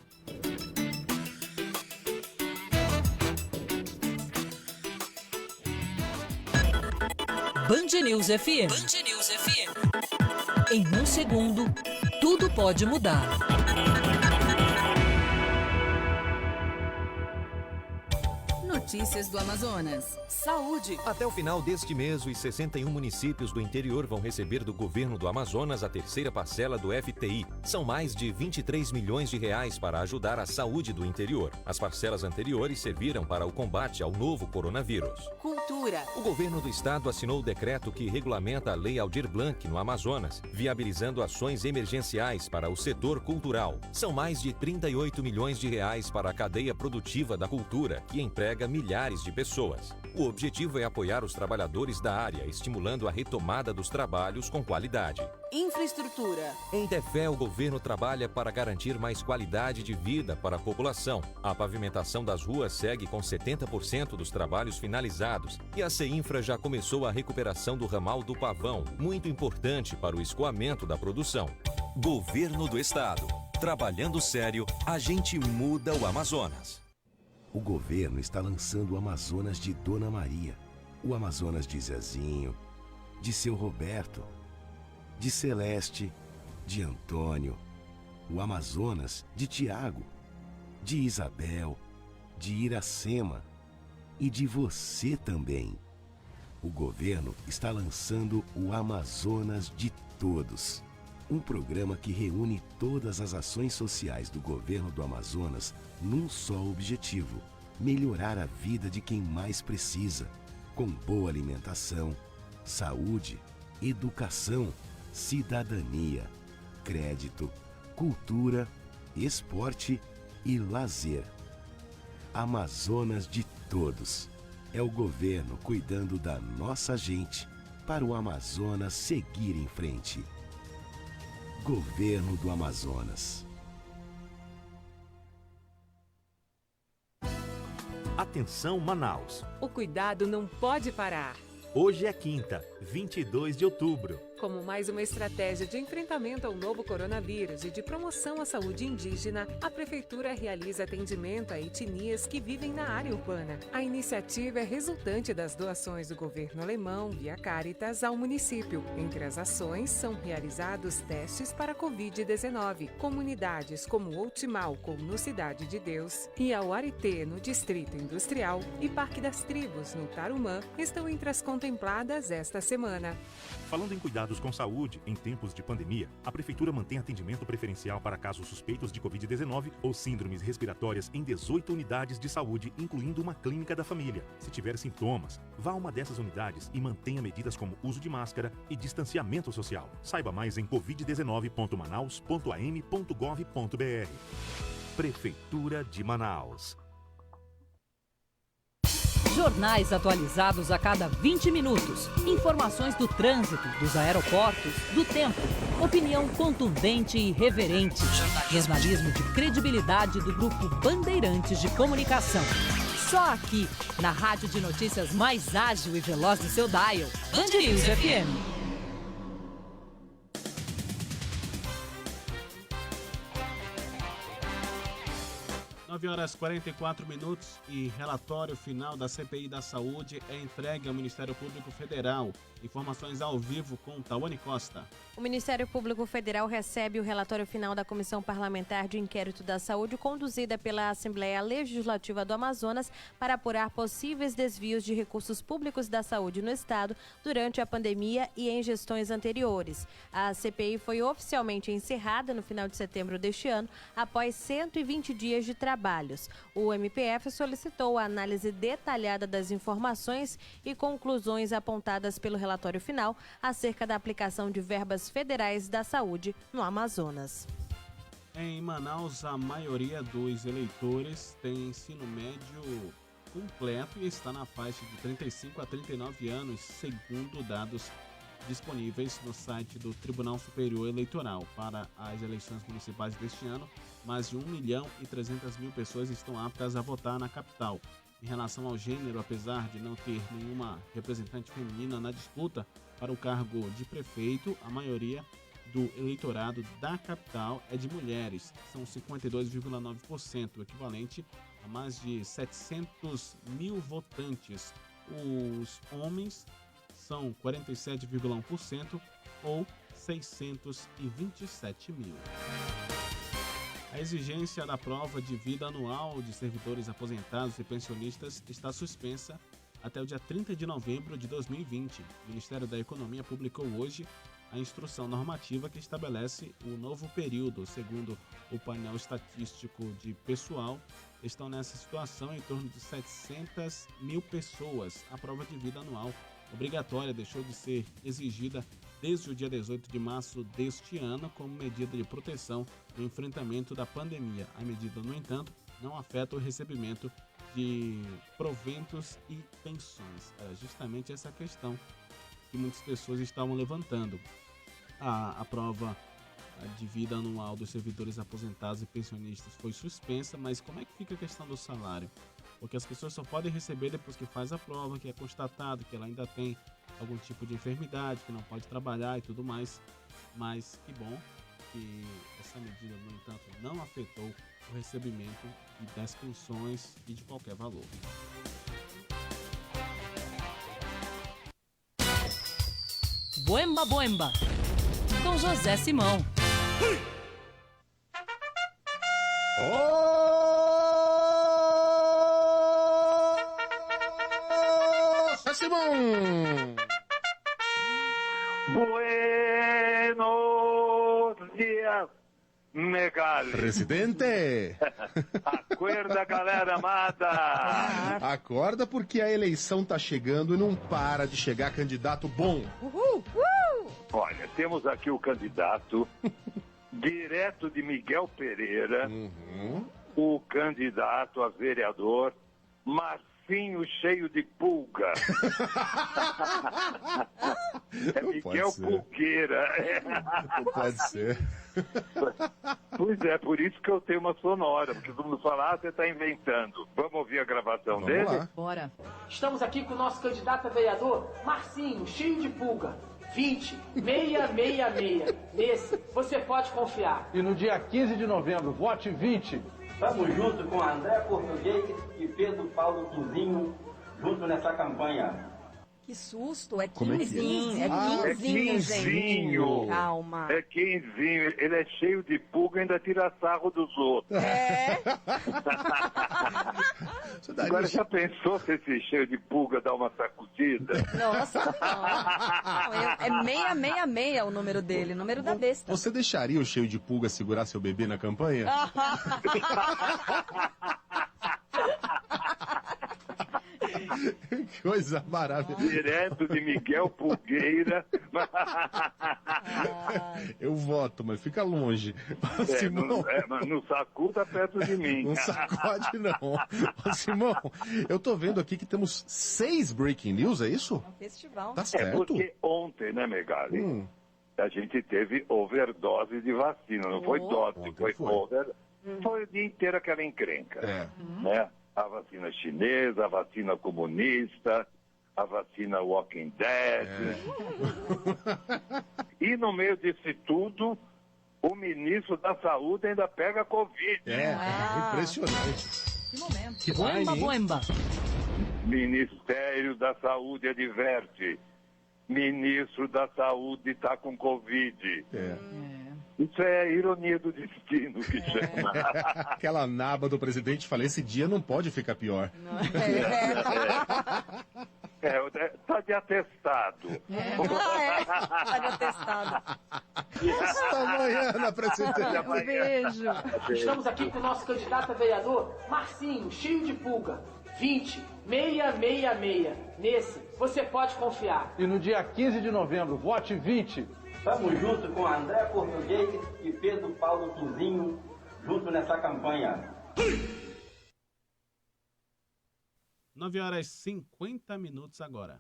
Band News FM. Band News FM. Em um segundo, tudo pode mudar.
Notícias do Amazonas. Saúde.
Até o final deste mês, os 61 municípios do interior vão receber do governo do Amazonas a terceira parcela do FTI. São mais de 23 milhões de reais para ajudar a saúde do interior. As parcelas anteriores serviram para o combate ao novo coronavírus.
Com Cultura.
O governo do estado assinou o decreto que regulamenta a Lei Aldir Blanc no Amazonas, viabilizando ações emergenciais para o setor cultural. São mais de 38 milhões de reais para a cadeia produtiva da cultura, que emprega milhares de pessoas. O objetivo é apoiar os trabalhadores da área, estimulando a retomada dos trabalhos com qualidade.
Infraestrutura.
Em Tefé, o governo trabalha para garantir mais qualidade de vida para a população. A pavimentação das ruas segue com 70% dos trabalhos finalizados e a CEINFRA já começou a recuperação do ramal do Pavão, muito importante para o escoamento da produção.
Governo do Estado. Trabalhando sério, a gente muda o Amazonas.
O governo está lançando o Amazonas de Dona Maria, o Amazonas de Zezinho, de seu Roberto, de Celeste, de Antônio, o Amazonas de Tiago, de Isabel, de Iracema e de você também. O governo está lançando o Amazonas de Todos, um programa que reúne todas as ações sociais do governo do Amazonas num só objetivo: melhorar a vida de quem mais precisa, com boa alimentação, saúde, educação, cidadania, crédito, cultura, esporte e lazer. Amazonas de Todos. É o governo cuidando da nossa gente para o Amazonas seguir em frente. Governo do Amazonas.
Atenção, Manaus.
O cuidado não pode parar.
Hoje é quinta, 22 de outubro.
Como mais uma estratégia de enfrentamento ao novo coronavírus e de promoção à saúde indígena, a Prefeitura realiza atendimento a etnias que vivem na área urbana. A iniciativa é resultante das doações do governo alemão, via Caritas, ao município. Entre as ações, são realizados testes para a Covid-19. Comunidades como Outimalco, no Cidade de Deus, e Auarité, no Distrito Industrial, e Parque das Tribos, no Tarumã, estão entre as contempladas esta semana.
Falando em cuidados com saúde em tempos de pandemia, a Prefeitura mantém atendimento preferencial para casos suspeitos de Covid-19 ou síndromes respiratórias em 18 unidades de saúde, incluindo uma clínica da família. Se tiver sintomas, vá a uma dessas unidades e mantenha medidas como uso de máscara e distanciamento social. Saiba mais em covid19.manaus.am.gov.br. Prefeitura de Manaus.
Jornais atualizados a cada 20 minutos. Informações do trânsito, dos aeroportos, do tempo. Opinião contundente e reverente. Jornalismo de credibilidade do Grupo Bandeirantes de Comunicação. Só aqui, na rádio de notícias mais ágil e veloz do seu dial. Band News FM.
9h44 e relatório final da CPI da Saúde é entregue ao Ministério Público Federal. Informações ao vivo com Tawane Costa.
O Ministério Público Federal recebe o relatório final da Comissão Parlamentar de Inquérito da Saúde, conduzida pela Assembleia Legislativa do Amazonas, para apurar possíveis desvios de recursos públicos da saúde no Estado durante a pandemia e em gestões anteriores. A CPI foi oficialmente encerrada no final de setembro deste ano, após 120 dias de trabalhos. O MPF solicitou a análise detalhada das informações e conclusões apontadas pelo relatório final acerca da aplicação de verbas federais da saúde no Amazonas.
Em Manaus, a maioria dos eleitores tem ensino médio completo e está na faixa de 35 a 39 anos, segundo dados disponíveis no site do Tribunal Superior Eleitoral. Para as eleições municipais deste ano, mais de 1.300.000 pessoas estão aptas a votar na capital. Em relação ao gênero, apesar de não ter nenhuma representante feminina na disputa para o cargo de prefeito, a maioria do eleitorado da capital é de mulheres. São 52,9%, o equivalente a mais de 700.000 votantes. Os homens são 47,1% ou 627 mil. A exigência da prova de vida anual de servidores aposentados e pensionistas está suspensa até o dia 30 de novembro de 2020. O Ministério da Economia publicou hoje a instrução normativa que estabelece o novo período. Segundo o painel estatístico de pessoal, estão nessa situação em torno de 700 mil pessoas. A prova de vida anual obrigatória deixou de ser exigida desde o dia 18 de março deste ano como medida de proteção no enfrentamento da pandemia. A medida, no entanto, não afeta o recebimento de proventos e pensões. Era justamente essa questão que muitas pessoas estavam levantando. A prova de vida anual dos servidores aposentados e pensionistas foi suspensa, mas como é que fica a questão do salário? Porque as pessoas só podem receber depois que faz a prova, que é constatado que ela ainda tem algum tipo de enfermidade, que não pode trabalhar e tudo mais. Mas que bom que essa medida, no entanto, não afetou o recebimento das pensões e de qualquer valor.
Boemba Boemba, com José Simão.
Simão!
Buenos dias, Megali.
Presidente!
Acorda, galera amada!
Acorda porque a eleição tá chegando e não para de chegar candidato bom.
Uhul! Olha, temos aqui o candidato direto de Miguel Pereira, o candidato a vereador Marcinho cheio de pulga. É Miguel Pulgueira.
Não pode ser.
Pois é, por isso que eu tenho uma sonora, porque todo mundo fala, você está inventando. Vamos ouvir a gravação dele?
Lá. Bora. Estamos aqui com o nosso candidato a vereador, Marcinho, cheio de pulga. 20-666. Nesse, você pode confiar.
E no dia 15 de novembro, vote 20.
Estamos junto com André Português e Pedro Paulo Quinzinho, junto nessa campanha.
Que susto, é
Como é que é?
quinzinho,
É
quinzinho,
quinzinho.
gente. Calma.
É quinzinho, ele é cheio de pulga e ainda tira sarro dos outros.
É?
Agora já pensou se esse cheio de pulga dá uma sacudida?
Nossa, não. É 666 o número dele, o número da besta.
Você deixaria o cheio de pulga segurar seu bebê na campanha? Que coisa maravilhosa.
Direto de Miguel Pulgueira.
Eu voto, mas fica longe. Simão...
não sacuda perto de mim.
Não sacode, não. Ô, Simão, eu tô vendo aqui que temos 6 breaking news, é isso?
Festival.
Tá certo.
É porque ontem, né, Megali? A gente teve overdose de vacina. Não foi dose, foi over. Foi o dia inteiro aquela encrenca. Né? A vacina chinesa, a vacina comunista, a vacina Walking Dead. E no meio disso tudo, o ministro da Saúde ainda pega Covid.
Impressionante.
Que momento.
Que time,
Boemba.
Ministério da Saúde adverte. Ministro da Saúde está com Covid. Isso é ironia do destino que chama.
Aquela naba do presidente, falei, esse dia não pode ficar pior.
Tá de atestado.
Tá de atestado.
Até amanhã, na presidente.
Um beijo.
Estamos aqui com o nosso candidato a vereador, Marcinho, cheio de pulga. 20-666. Nesse, você pode confiar.
E no dia 15 de novembro, vote 20.
Estamos junto com André Português e Pedro Paulo Quinzinho, junto nessa campanha.
9h50 agora.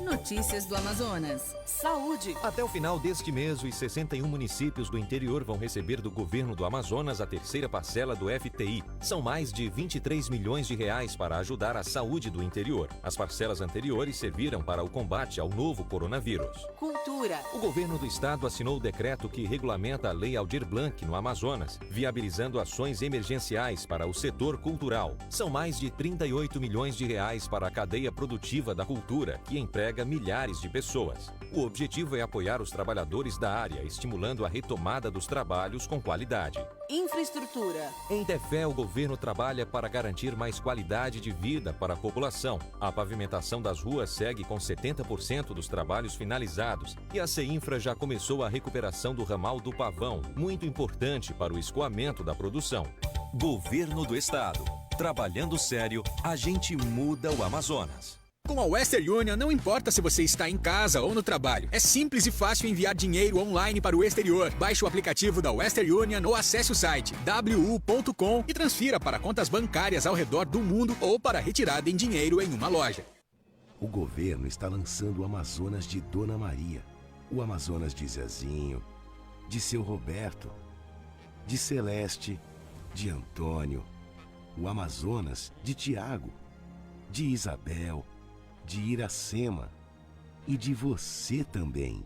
Notícias do Amazonas. Saúde.
Até o final deste mês, os 61 municípios do interior vão receber do governo do Amazonas a terceira parcela do FTI. São mais de 23 milhões de reais para ajudar a saúde do interior. As parcelas anteriores serviram para o combate ao novo coronavírus.
Cultura.
O governo do estado assinou o decreto que regulamenta a Lei Aldir Blanc no Amazonas, viabilizando ações emergenciais para o setor cultural. São mais de 38 milhões de reais para a cadeia produtiva da cultura, que emprega milhares de pessoas. O objetivo é apoiar os trabalhadores da área, estimulando a retomada dos trabalhos com qualidade.
Infraestrutura.
Em Tefé, o governo trabalha para garantir mais qualidade de vida para a população. A pavimentação das ruas segue com 70% dos trabalhos finalizados e a CEINFRA já começou a recuperação do ramal do Pavão, muito importante para o escoamento da produção.
Governo do Estado. Trabalhando sério, a gente muda o Amazonas.
Com a Western Union, não importa se você está em casa ou no trabalho. É simples e fácil enviar dinheiro online para o exterior. Baixe o aplicativo da Western Union ou acesse o site wu.com e transfira para contas bancárias ao redor do mundo ou para retirada em dinheiro em uma loja.
O governo está lançando o Amazonas de Dona Maria, o Amazonas de Zezinho, de seu Roberto, de Celeste, de Antônio, o Amazonas de Tiago, de Isabel, de Iracema e de você também.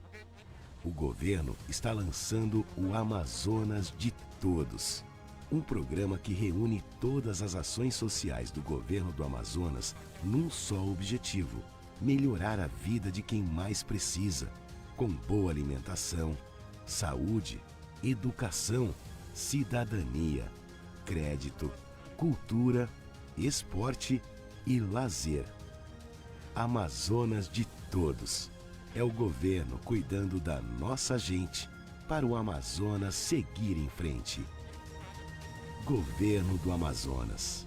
O governo está lançando o Amazonas de Todos, um programa que reúne todas as ações sociais do governo do Amazonas num só objetivo: melhorar a vida de quem mais precisa, com boa alimentação, saúde, educação, cidadania, crédito, cultura, esporte e lazer. Amazonas de Todos. É o governo cuidando da nossa gente para o Amazonas seguir em frente. Governo do Amazonas.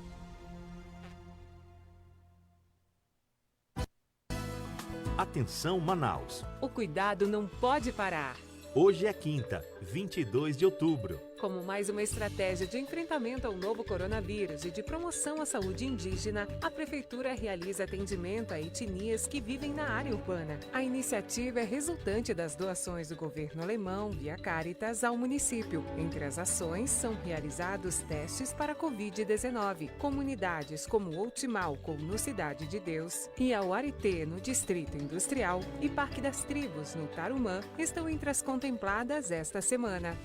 Atenção, Manaus.
O cuidado não pode parar.
Hoje é quinta, 22 de outubro.
Como mais uma estratégia de enfrentamento ao novo coronavírus e de promoção à saúde indígena, a Prefeitura realiza atendimento a etnias que vivem na área urbana. A iniciativa é resultante das doações do governo alemão, via Caritas, ao município. Entre as ações, são realizados testes para a Covid-19. Comunidades como Outimalco, no Cidade de Deus, e Auarité, no Distrito Industrial, e Parque das Tribos, no Tarumã, estão entre as contempladas esta semana.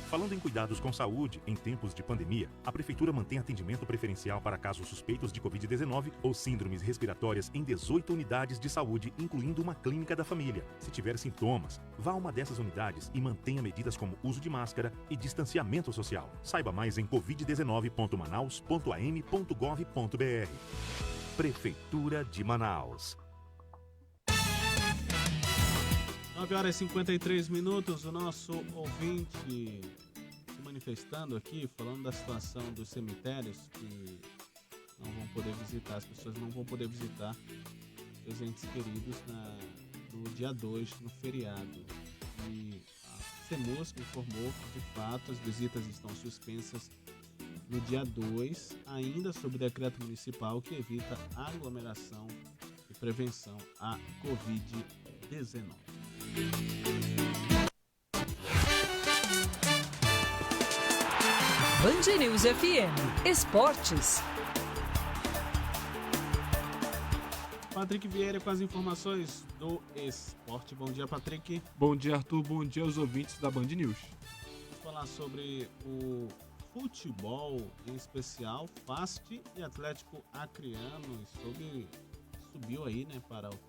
Falando em cuidados com saúde em tempos de pandemia, a Prefeitura mantém atendimento preferencial para casos suspeitos de Covid-19 ou síndromes respiratórias em 18 unidades de saúde, incluindo uma clínica da família. Se tiver sintomas, vá a uma dessas unidades e mantenha medidas como uso de máscara e distanciamento social. Saiba mais em covid19.manaus.am.gov.br. Prefeitura de Manaus.
9h53, o nosso ouvinte se manifestando aqui, falando da situação dos cemitérios que não vão poder visitar, as pessoas não vão poder visitar seus entes queridos no dia 2, no feriado. E a CEMUSC informou que, de fato, as visitas estão suspensas no dia 2, ainda sob decreto municipal que evita aglomeração e prevenção à Covid-19.
Band News FM Esportes.
Patrick Vieira com as informações do esporte. Bom dia, Patrick.
Bom dia, Arthur. Bom dia aos ouvintes da Band News.
Vamos falar sobre o futebol, em especial FAST e Atlético Acreano. Subiu aí, né, para o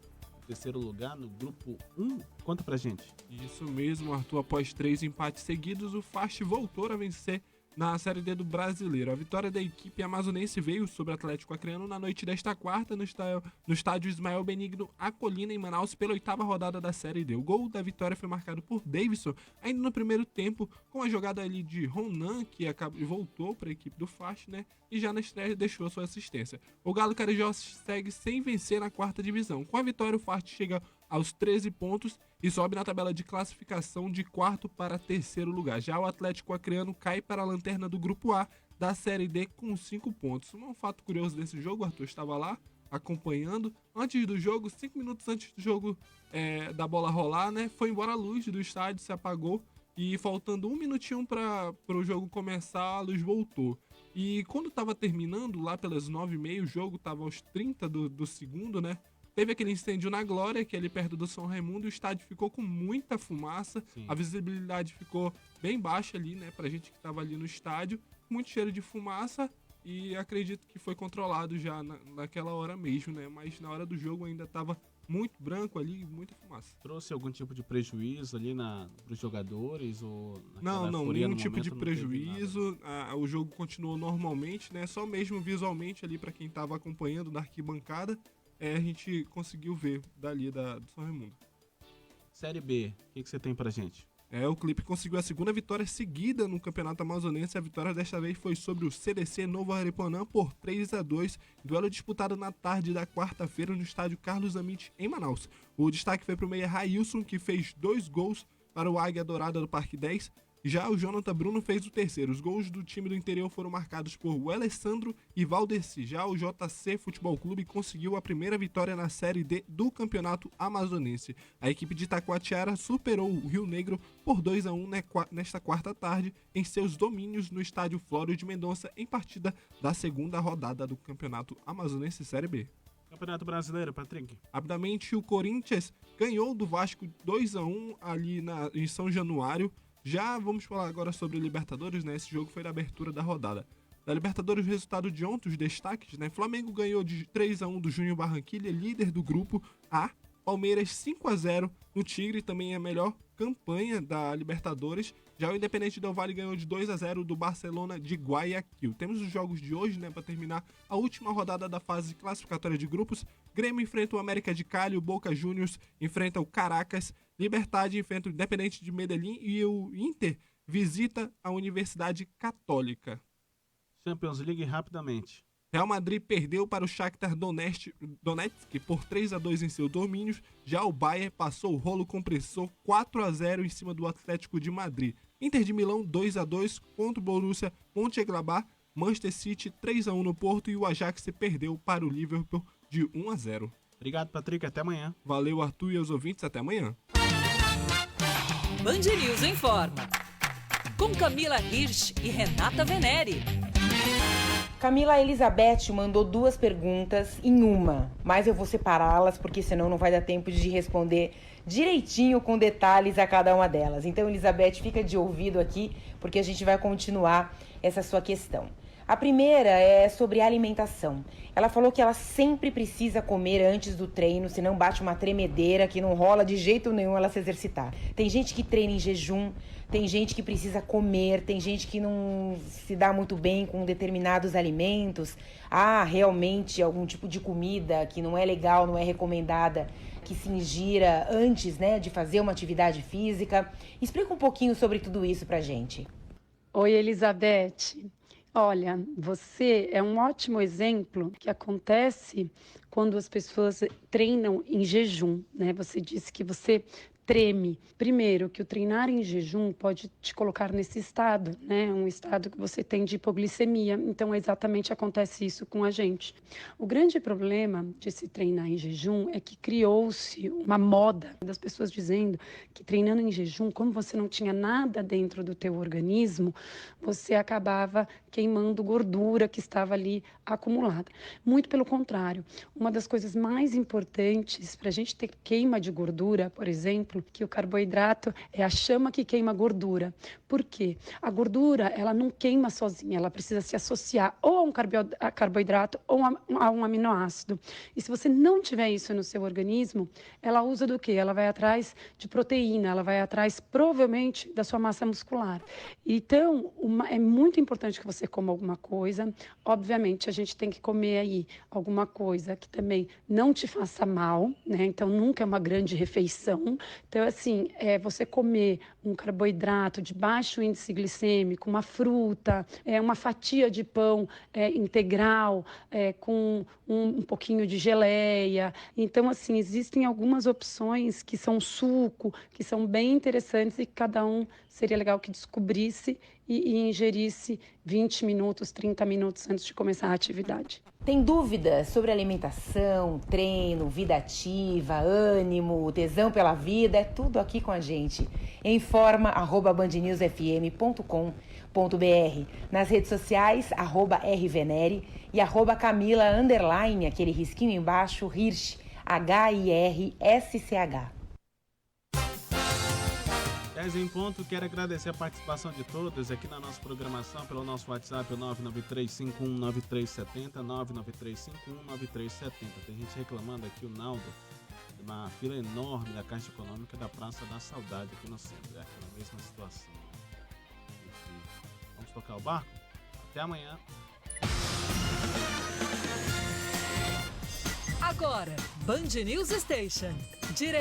terceiro lugar no grupo 1. Conta pra gente.
Isso mesmo, Arthur. Após 3 empates seguidos, o FAST voltou a vencer na Série D do Brasileiro. A vitória da equipe amazonense veio sobre o Atlético Acreano na noite desta quarta no estádio Ismael Benigno Acolina, em Manaus, pela 8ª rodada da Série D. O gol da vitória foi marcado por Davidson, ainda no primeiro tempo, com a jogada ali de Ronan, que voltou para a equipe do FAST, né? E já na estreia deixou a sua assistência. O Galo Carijó segue sem vencer na 4ª divisão. Com a vitória, o FAST chega aos 13 pontos e sobe na tabela de classificação de 4º para 3º lugar. Já o Atlético Acreano cai para a lanterna do grupo A da Série D com 5 pontos. Um fato curioso desse jogo, o Arthur estava lá acompanhando. Antes do jogo, 5 minutos antes do jogo da bola rolar, né, foi embora a luz do estádio, se apagou, e faltando 1 minutinho para o jogo começar, a luz voltou. E quando estava terminando, lá pelas 9h30, o jogo estava aos 30 do segundo, né? Teve aquele incêndio na Glória, que é ali perto do São Raimundo, e o estádio ficou com muita fumaça. Sim. A visibilidade ficou bem baixa ali, né, pra gente que tava ali no estádio. Muito cheiro de fumaça, e acredito que foi controlado já naquela hora mesmo, né? Mas na hora do jogo ainda tava muito branco ali, muita fumaça.
Trouxe algum tipo de prejuízo ali para os jogadores? Ou
não, nenhum tipo de prejuízo. O jogo continuou normalmente, né? Só mesmo visualmente ali para quem estava acompanhando da arquibancada, a gente conseguiu ver dali do São Raimundo.
Série B, o que você tem pra gente?
O Clipe conseguiu a segunda vitória seguida no Campeonato Amazonense. A vitória desta vez foi sobre o CDC Novo Aripuanã por 3-2, duelo disputado na tarde da quarta-feira no estádio Carlos Amit, em Manaus. O destaque foi para o meia Railson, que fez 2 gols para o Águia Dourada do Parque 10. Já o Jonathan Bruno fez o terceiro. Os gols do time do interior foram marcados por Alessandro e Valdeci. Já o JC Futebol Clube conseguiu a primeira vitória na Série D do Campeonato Amazonense. A equipe de Itacoatiara superou o Rio Negro por 2-1 nesta quarta tarde em seus domínios no estádio Flório de Mendonça, em partida da segunda rodada do Campeonato Amazonense Série B.
Campeonato Brasileiro, Patrick.
Rapidamente, o Corinthians ganhou do Vasco 2-1 ali em São Januário. Já vamos falar agora sobre Libertadores, né? Esse jogo foi da abertura da rodada. Da Libertadores, o resultado de ontem, os destaques, né? Flamengo ganhou de 3-1 do Júnior Barranquilla, líder do grupo A. Palmeiras 5-0 no Tigre, também é a melhor campanha da Libertadores. Já o Independente Del Valle ganhou de 2-0 do Barcelona de Guayaquil. Temos os jogos de hoje, né, para terminar a última rodada da fase classificatória de grupos. Grêmio enfrenta o América de Cali, o Boca Juniors enfrenta o Caracas, Libertad enfrenta o Independente de Medellín e o Inter visita a Universidade Católica.
Champions League rapidamente.
Real Madrid perdeu para o Shakhtar Donetsk por 3-2 em seus domínios. Já o Bayern passou o rolo compressor 4-0 em cima do Atlético de Madrid. Inter de Milão 2-2 contra o Borussia Mönchengladbach. Manchester City 3-1 no Porto e o Ajax perdeu para o Liverpool de 1-0.
Obrigado, Patrick. Até amanhã.
Valeu, Arthur, e aos ouvintes. Até amanhã.
Band News informa. Com Camila Hirsch e Renata Venere.
Camila Elizabeth mandou 2 perguntas em uma, mas eu vou separá-las porque senão não vai dar tempo de responder direitinho com detalhes a cada uma delas. Então, Elizabeth, fica de ouvido aqui porque a gente vai continuar essa sua questão. A primeira é sobre alimentação. Ela falou que ela sempre precisa comer antes do treino, senão bate uma tremedeira que não rola de jeito nenhum ela se exercitar. Tem gente que treina em jejum, tem gente que precisa comer, tem gente que não se dá muito bem com determinados alimentos. Há realmente algum tipo de comida que não é legal, não é recomendada, que se ingira antes, né, de fazer uma atividade física. Explica um pouquinho sobre tudo isso pra gente.
Oi, Elizabeth. Olha, você é um ótimo exemplo que acontece quando as pessoas treinam em jejum, né? Você disse que você treme. Primeiro, que o treinar em jejum pode te colocar nesse estado, né? Um estado que você tem de hipoglicemia. Então, exatamente acontece isso com a gente. O grande problema de se treinar em jejum é que criou-se uma moda das pessoas dizendo que treinando em jejum, como você não tinha nada dentro do teu organismo, você acabava queimando gordura que estava ali acumulada. Muito pelo contrário. Uma das coisas mais importantes para a gente ter queima de gordura, por exemplo, que o carboidrato é a chama que queima a gordura. Por quê? A gordura, ela não queima sozinha, ela precisa se associar ou a um carboidrato ou a um aminoácido. E se você não tiver isso no seu organismo, ela usa do quê? Ela vai atrás de proteína, ela vai atrás, provavelmente, da sua massa muscular. Então, é muito importante que você coma alguma coisa. Obviamente, a gente tem que comer aí alguma coisa que também não te faça mal, né? Então, nunca é uma grande refeição. Então, assim, você comer um carboidrato de baixo índice glicêmico, uma fruta, uma fatia de pão integral, com um pouquinho de geleia. Então, assim, existem algumas opções que são suco, que são bem interessantes e que cada um seria legal que descobrisse e ingerisse 20 minutos, 30 minutos antes de começar a atividade.
Tem dúvidas sobre alimentação, treino, vida ativa, ânimo, tesão pela vida? É tudo aqui com a gente. Informa@bandnewsfm.com.br. Nas redes sociais, @rvenere e @Camila_, aquele risquinho embaixo, Hirsch, HIRSCH.
10 em ponto, quero agradecer a participação de todos aqui na nossa programação pelo nosso WhatsApp, o 993519370, 993519370. Tem gente reclamando aqui, o Naldo uma fila enorme da Caixa Econômica da Praça da Saudade aqui no centro. É aquela mesma situação. Enfim, vamos tocar o barco? Até amanhã.
Agora, Band News Station.